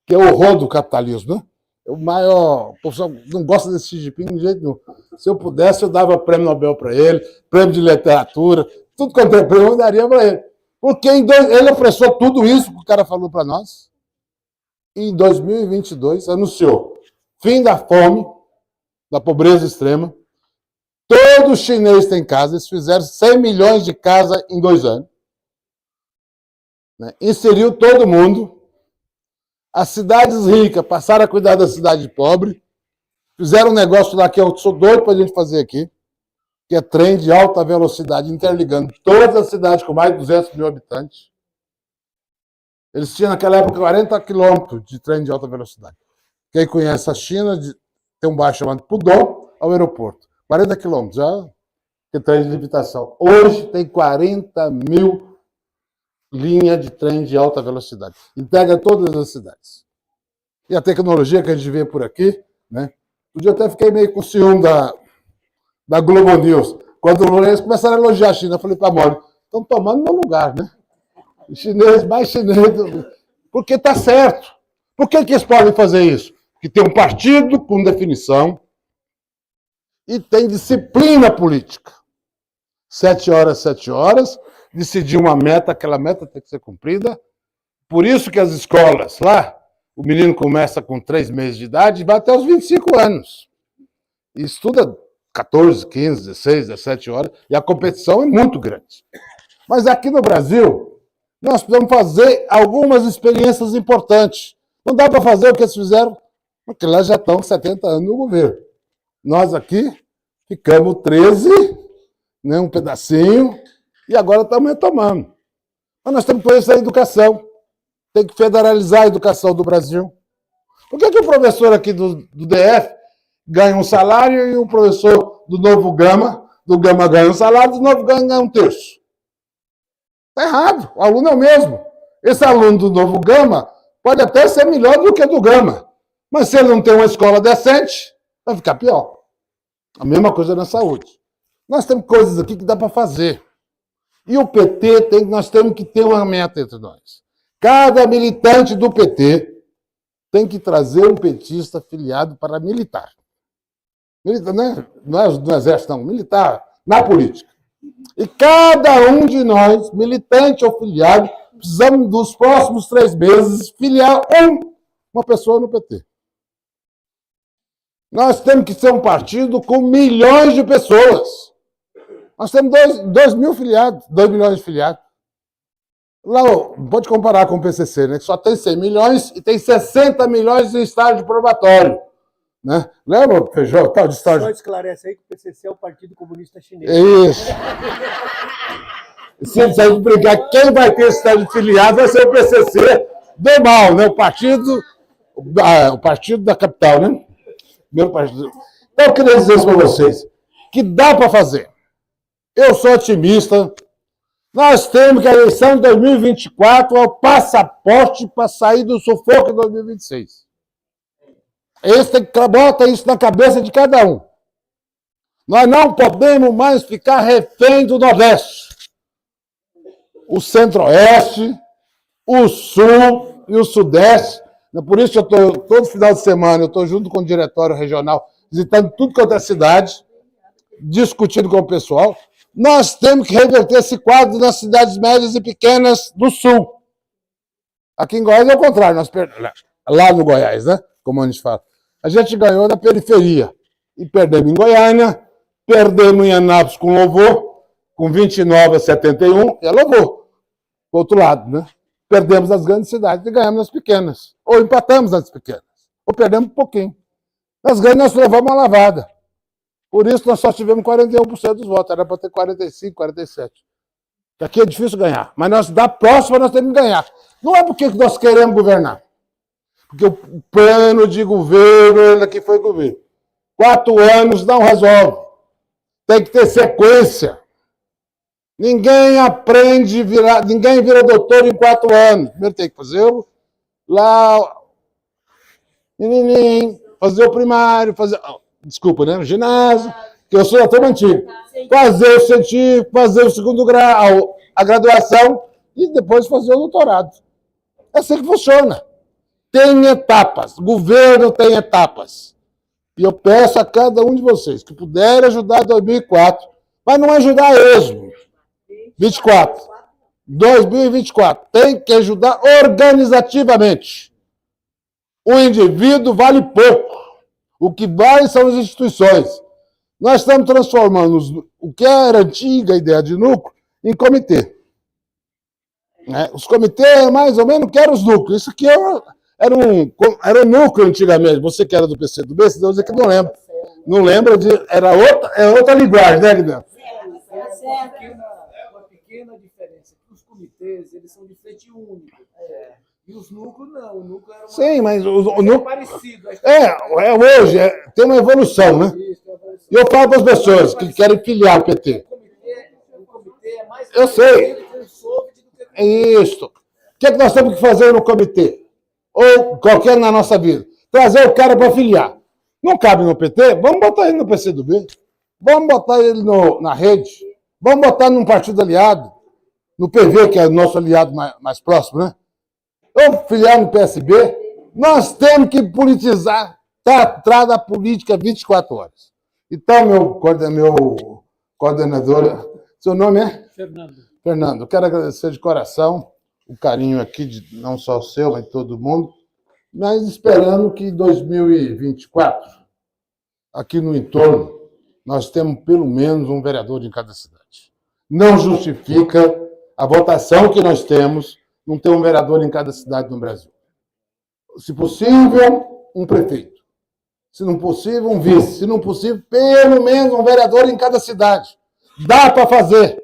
que é o horror do capitalismo, né? O maior... O pessoal não gosta desse Xi Jinping de jeito nenhum. Se eu pudesse, eu dava prêmio Nobel para ele, prêmio de literatura, tudo quanto é prêmio eu daria para ele. Porque ele apressou tudo isso que o cara falou para nós. E em 2022 anunciou fim da fome, da pobreza extrema. Todo chinês tem casa. Eles fizeram 100 milhões de casas em 2 anos. Né? Inseriu todo mundo. As cidades ricas passaram a cuidar da cidade pobre. Fizeram um negócio lá que eu sou doido para a gente fazer aqui. que é trem de alta velocidade, interligando todas as cidades com mais de 200 mil habitantes. Eles tinham, naquela época, 40 quilômetros de trem de alta velocidade. Quem conhece a China, tem um bairro chamado Pudong ao aeroporto. 40 quilômetros, já tem trem de limitação. Hoje tem 40 mil linhas de trem de alta velocidade. Integra todas as cidades. E a tecnologia que a gente vê por aqui, né? Um dia eu até fiquei meio com ciúme da Globo News. Quando eles começaram a elogiar a China, eu falei para a Mônica, estão tomando meu lugar, né? Chinês, mais chinês. Porque está certo. Por que eles podem fazer isso? Porque tem um partido com definição e tem disciplina política. 7 horas, decidir uma meta, aquela meta tem que ser cumprida. Por isso que as escolas lá, o menino começa com 3 meses de idade e vai até os 25 anos. E estuda 14, 15, 16, 17 horas, e a competição é muito grande. Mas aqui no Brasil, nós precisamos fazer algumas experiências importantes. Não dá para fazer o que eles fizeram, porque lá já estão 70 anos no governo. Nós aqui ficamos 13, né, um pedacinho, e agora estamos retomando. Mas nós temos que fazer isso a educação. Tem que federalizar a educação do Brasil. Por que o professor aqui do DF ganha um salário e o professor do Novo Gama, ganha um salário, do Novo Gama ganha um terço? Está errado. O aluno é o mesmo. Esse aluno do Novo Gama pode até ser melhor do que do Gama. Mas se ele não tem uma escola decente, vai ficar pior. A mesma coisa na saúde. Nós temos coisas aqui que dá para fazer. E o PT, nós temos que ter uma meta entre nós. Cada militante do PT tem que trazer um petista filiado para militar. Militar, né? Não é no exército, não. Militar, na política. E cada um de nós, militante ou filiado, precisamos, dos próximos 3 meses, filiar uma pessoa no PT. Nós temos que ser um partido com milhões de pessoas. Nós temos 2 mil filiados, 2 milhões de filiados. Lá, pode comparar com o PCC, né? Que só tem 100 milhões e tem 60 milhões em estágio probatório. Né? Lembra, Feijó, tal de estágio? Só esclarece aí que o PCC é o Partido Comunista Chinês. Isso. Se a gente brigar, quem vai ter estágio filiado vai ser o PCC do mal, né? O partido da capital, né? Primeiro partido. Então, eu queria dizer isso para vocês, que dá para fazer. Eu sou otimista. Nós temos que a eleição de 2024 é o passaporte para sair do sufoco em 2026. Bota isso na cabeça de cada um. Nós não podemos mais ficar refém do Nordeste. O Centro-Oeste, o Sul e o Sudeste. Por isso que todo final de semana eu estou junto com o diretório regional, visitando tudo quanto é cidade, discutindo com o pessoal. Nós temos que reverter esse quadro nas cidades médias e pequenas do Sul. Aqui em Goiás é o contrário. Lá no Goiás, né? Como a gente fala. A gente ganhou na periferia. E perdemos em Goiânia, perdemos em Anápolis com louvor, com 29 a 71, e é louvor. Do outro lado, né? Perdemos nas grandes cidades e ganhamos nas pequenas. Ou empatamos nas pequenas. Ou perdemos um pouquinho. Nas grandes nós levamos uma lavada. Por isso nós só tivemos 41% dos votos. Era para ter 45, 47. Aqui é difícil ganhar. Mas da próxima nós temos que ganhar. Não é porque nós queremos governar. Porque o plano de governo aqui foi governo. 4 anos não resolve. Tem que ter sequência. Ninguém aprende, ninguém vira doutor em 4 anos. Primeiro tem que fazer lá, fazer o primário, desculpa, né? O ginásio, que eu sou da turma antiga. Fazer o científico, fazer o 2º grau, a graduação e depois fazer o doutorado. É assim que funciona. Tem etapas. O governo tem etapas. E eu peço a cada um de vocês que puderem ajudar em 2004, mas não ajudar a esmo. 2024. Tem que ajudar organizativamente. O indivíduo vale pouco. O que vale são as instituições. Nós estamos transformando o que era a antiga ideia de núcleo em comitê. Os comitês, mais ou menos, que eram os núcleos. Isso aqui era um núcleo antigamente. Você que era do PCdoB, você que não lembra. Não lembra de... É outra linguagem, né, Guilherme? Uma pequena diferença. Os comitês, eles são de frente única. E os núcleos, não. O núcleo era Sim, mas o é núcleo... parecido. Hoje tem uma evolução, né? E eu falo para as pessoas que querem filiar o PT. O comitê é mais Eu sei. com o SOVT do que com É isso. O que é que nós temos que fazer no comitê? Ou qualquer na nossa vida? Trazer o cara para filiar. Não cabe no PT? Vamos botar ele no PCdoB. Vamos botar ele na rede. Vamos botar num partido aliado. No PV, que é o nosso aliado mais próximo, né? Ou filiar no PSB. Nós temos que politizar, tratar da política 24 horas. Então, meu coordenador, seu nome é? Fernando, eu quero agradecer de coração o carinho aqui, não só o seu, mas de todo mundo, mas esperando que em 2024, aqui no entorno, nós temos pelo menos um vereador em cada cidade. Não justifica a votação que nós temos não ter um vereador em cada cidade no Brasil. Se possível, um prefeito. Se não possível, um vice. Se não possível, pelo menos um vereador em cada cidade. Dá para fazer.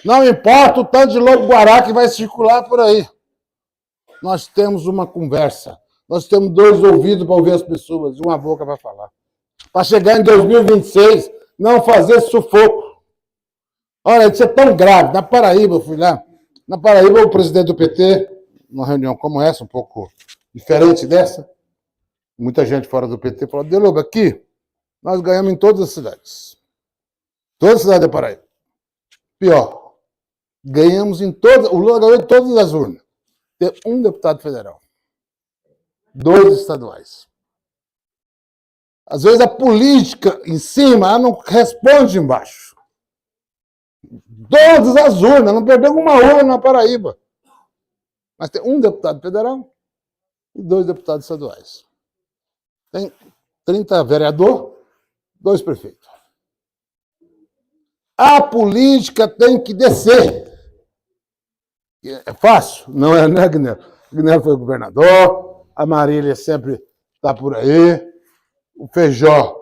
Não importa o tanto de lobo-guará que vai circular por aí. Nós temos uma conversa. Nós temos 2 ouvidos para ouvir as pessoas e uma boca para falar. Para chegar em 2026, não fazer sufoco. Olha, isso é tão grave. Na Paraíba, eu fui lá. Na Paraíba, o presidente do PT, numa reunião como essa, um pouco diferente dessa, muita gente fora do PT falou: Delobo, aqui nós ganhamos em todas as cidades. Todas as cidades da Paraíba. Pior, ganhamos em todas, o Lula ganhou em todas as urnas. Tem um deputado federal. 2 estaduais. Às vezes a política em cima, ela não responde embaixo. Todas as urnas, não perdeu uma urna na Paraíba. Mas tem um deputado federal e 2 deputados estaduais. Tem 30 vereadores, 2 prefeitos. A política tem que descer. É fácil? Não é, né, Guilherme? O Guilherme foi governador, a Marília sempre está por aí, o Feijó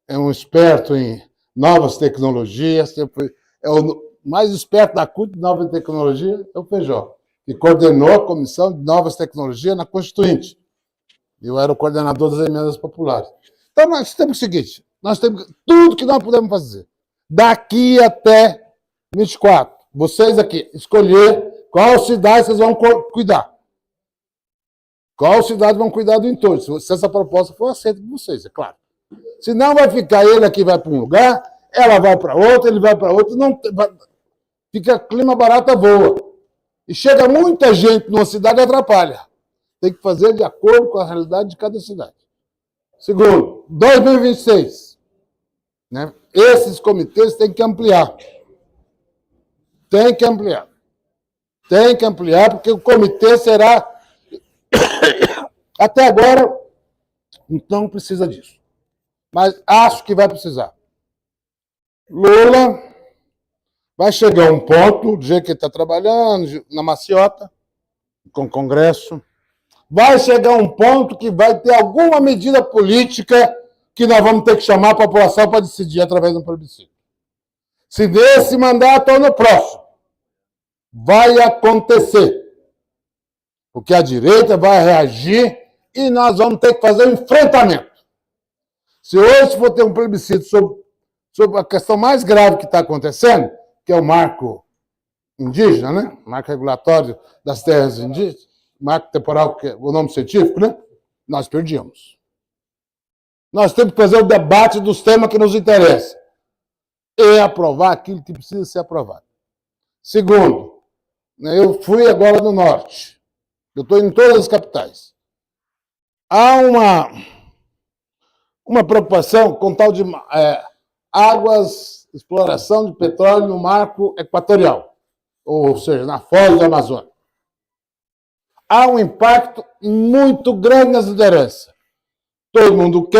é um esperto em novas tecnologias, é o mais esperto da CUT de nova tecnologia, é o Feijó, que coordenou a Comissão de Novas Tecnologias na Constituinte. Eu era o coordenador das emendas populares. Então, nós temos o seguinte, nós temos tudo que nós podemos fazer. Daqui até 24, vocês aqui, escolher qual cidade vocês vão cuidar. Qual cidade vão cuidar do entorno, se essa proposta for aceita por vocês, é claro. Senão vai ficar ele aqui, vai para um lugar, ela vai para outro, ele vai para outro, não, fica clima barata voa. E chega muita gente numa cidade e atrapalha. Tem que fazer de acordo com a realidade de cada cidade. Segundo, 2026. Né? Esses comitês têm que ampliar. Tem que ampliar. Tem que ampliar, porque o comitê será... Até agora, não precisa disso. Mas acho que vai precisar. Lula vai chegar a um ponto, do jeito que ele está trabalhando, na maciota, com o Congresso, vai chegar a um ponto que vai ter alguma medida política que nós vamos ter que chamar a população para decidir através de um plebiscito. Se nesse mandato ou no próximo, vai acontecer. Porque a direita vai reagir e nós vamos ter que fazer um enfrentamento. Se hoje for ter um plebiscito sobre a questão mais grave que está acontecendo, que é o marco indígena, né? O marco regulatório das terras indígenas, marco temporal, que é o nome científico, né? Nós perdíamos. Nós temos que fazer o debate dos temas que nos interessam e aprovar aquilo que precisa ser aprovado. Segundo, eu fui agora no norte. Eu estou em todas as capitais. Há uma preocupação com tal de águas, exploração de petróleo no marco equatorial, ou seja, na foz da Amazônia. Há um impacto muito grande nas lideranças. Todo mundo quer.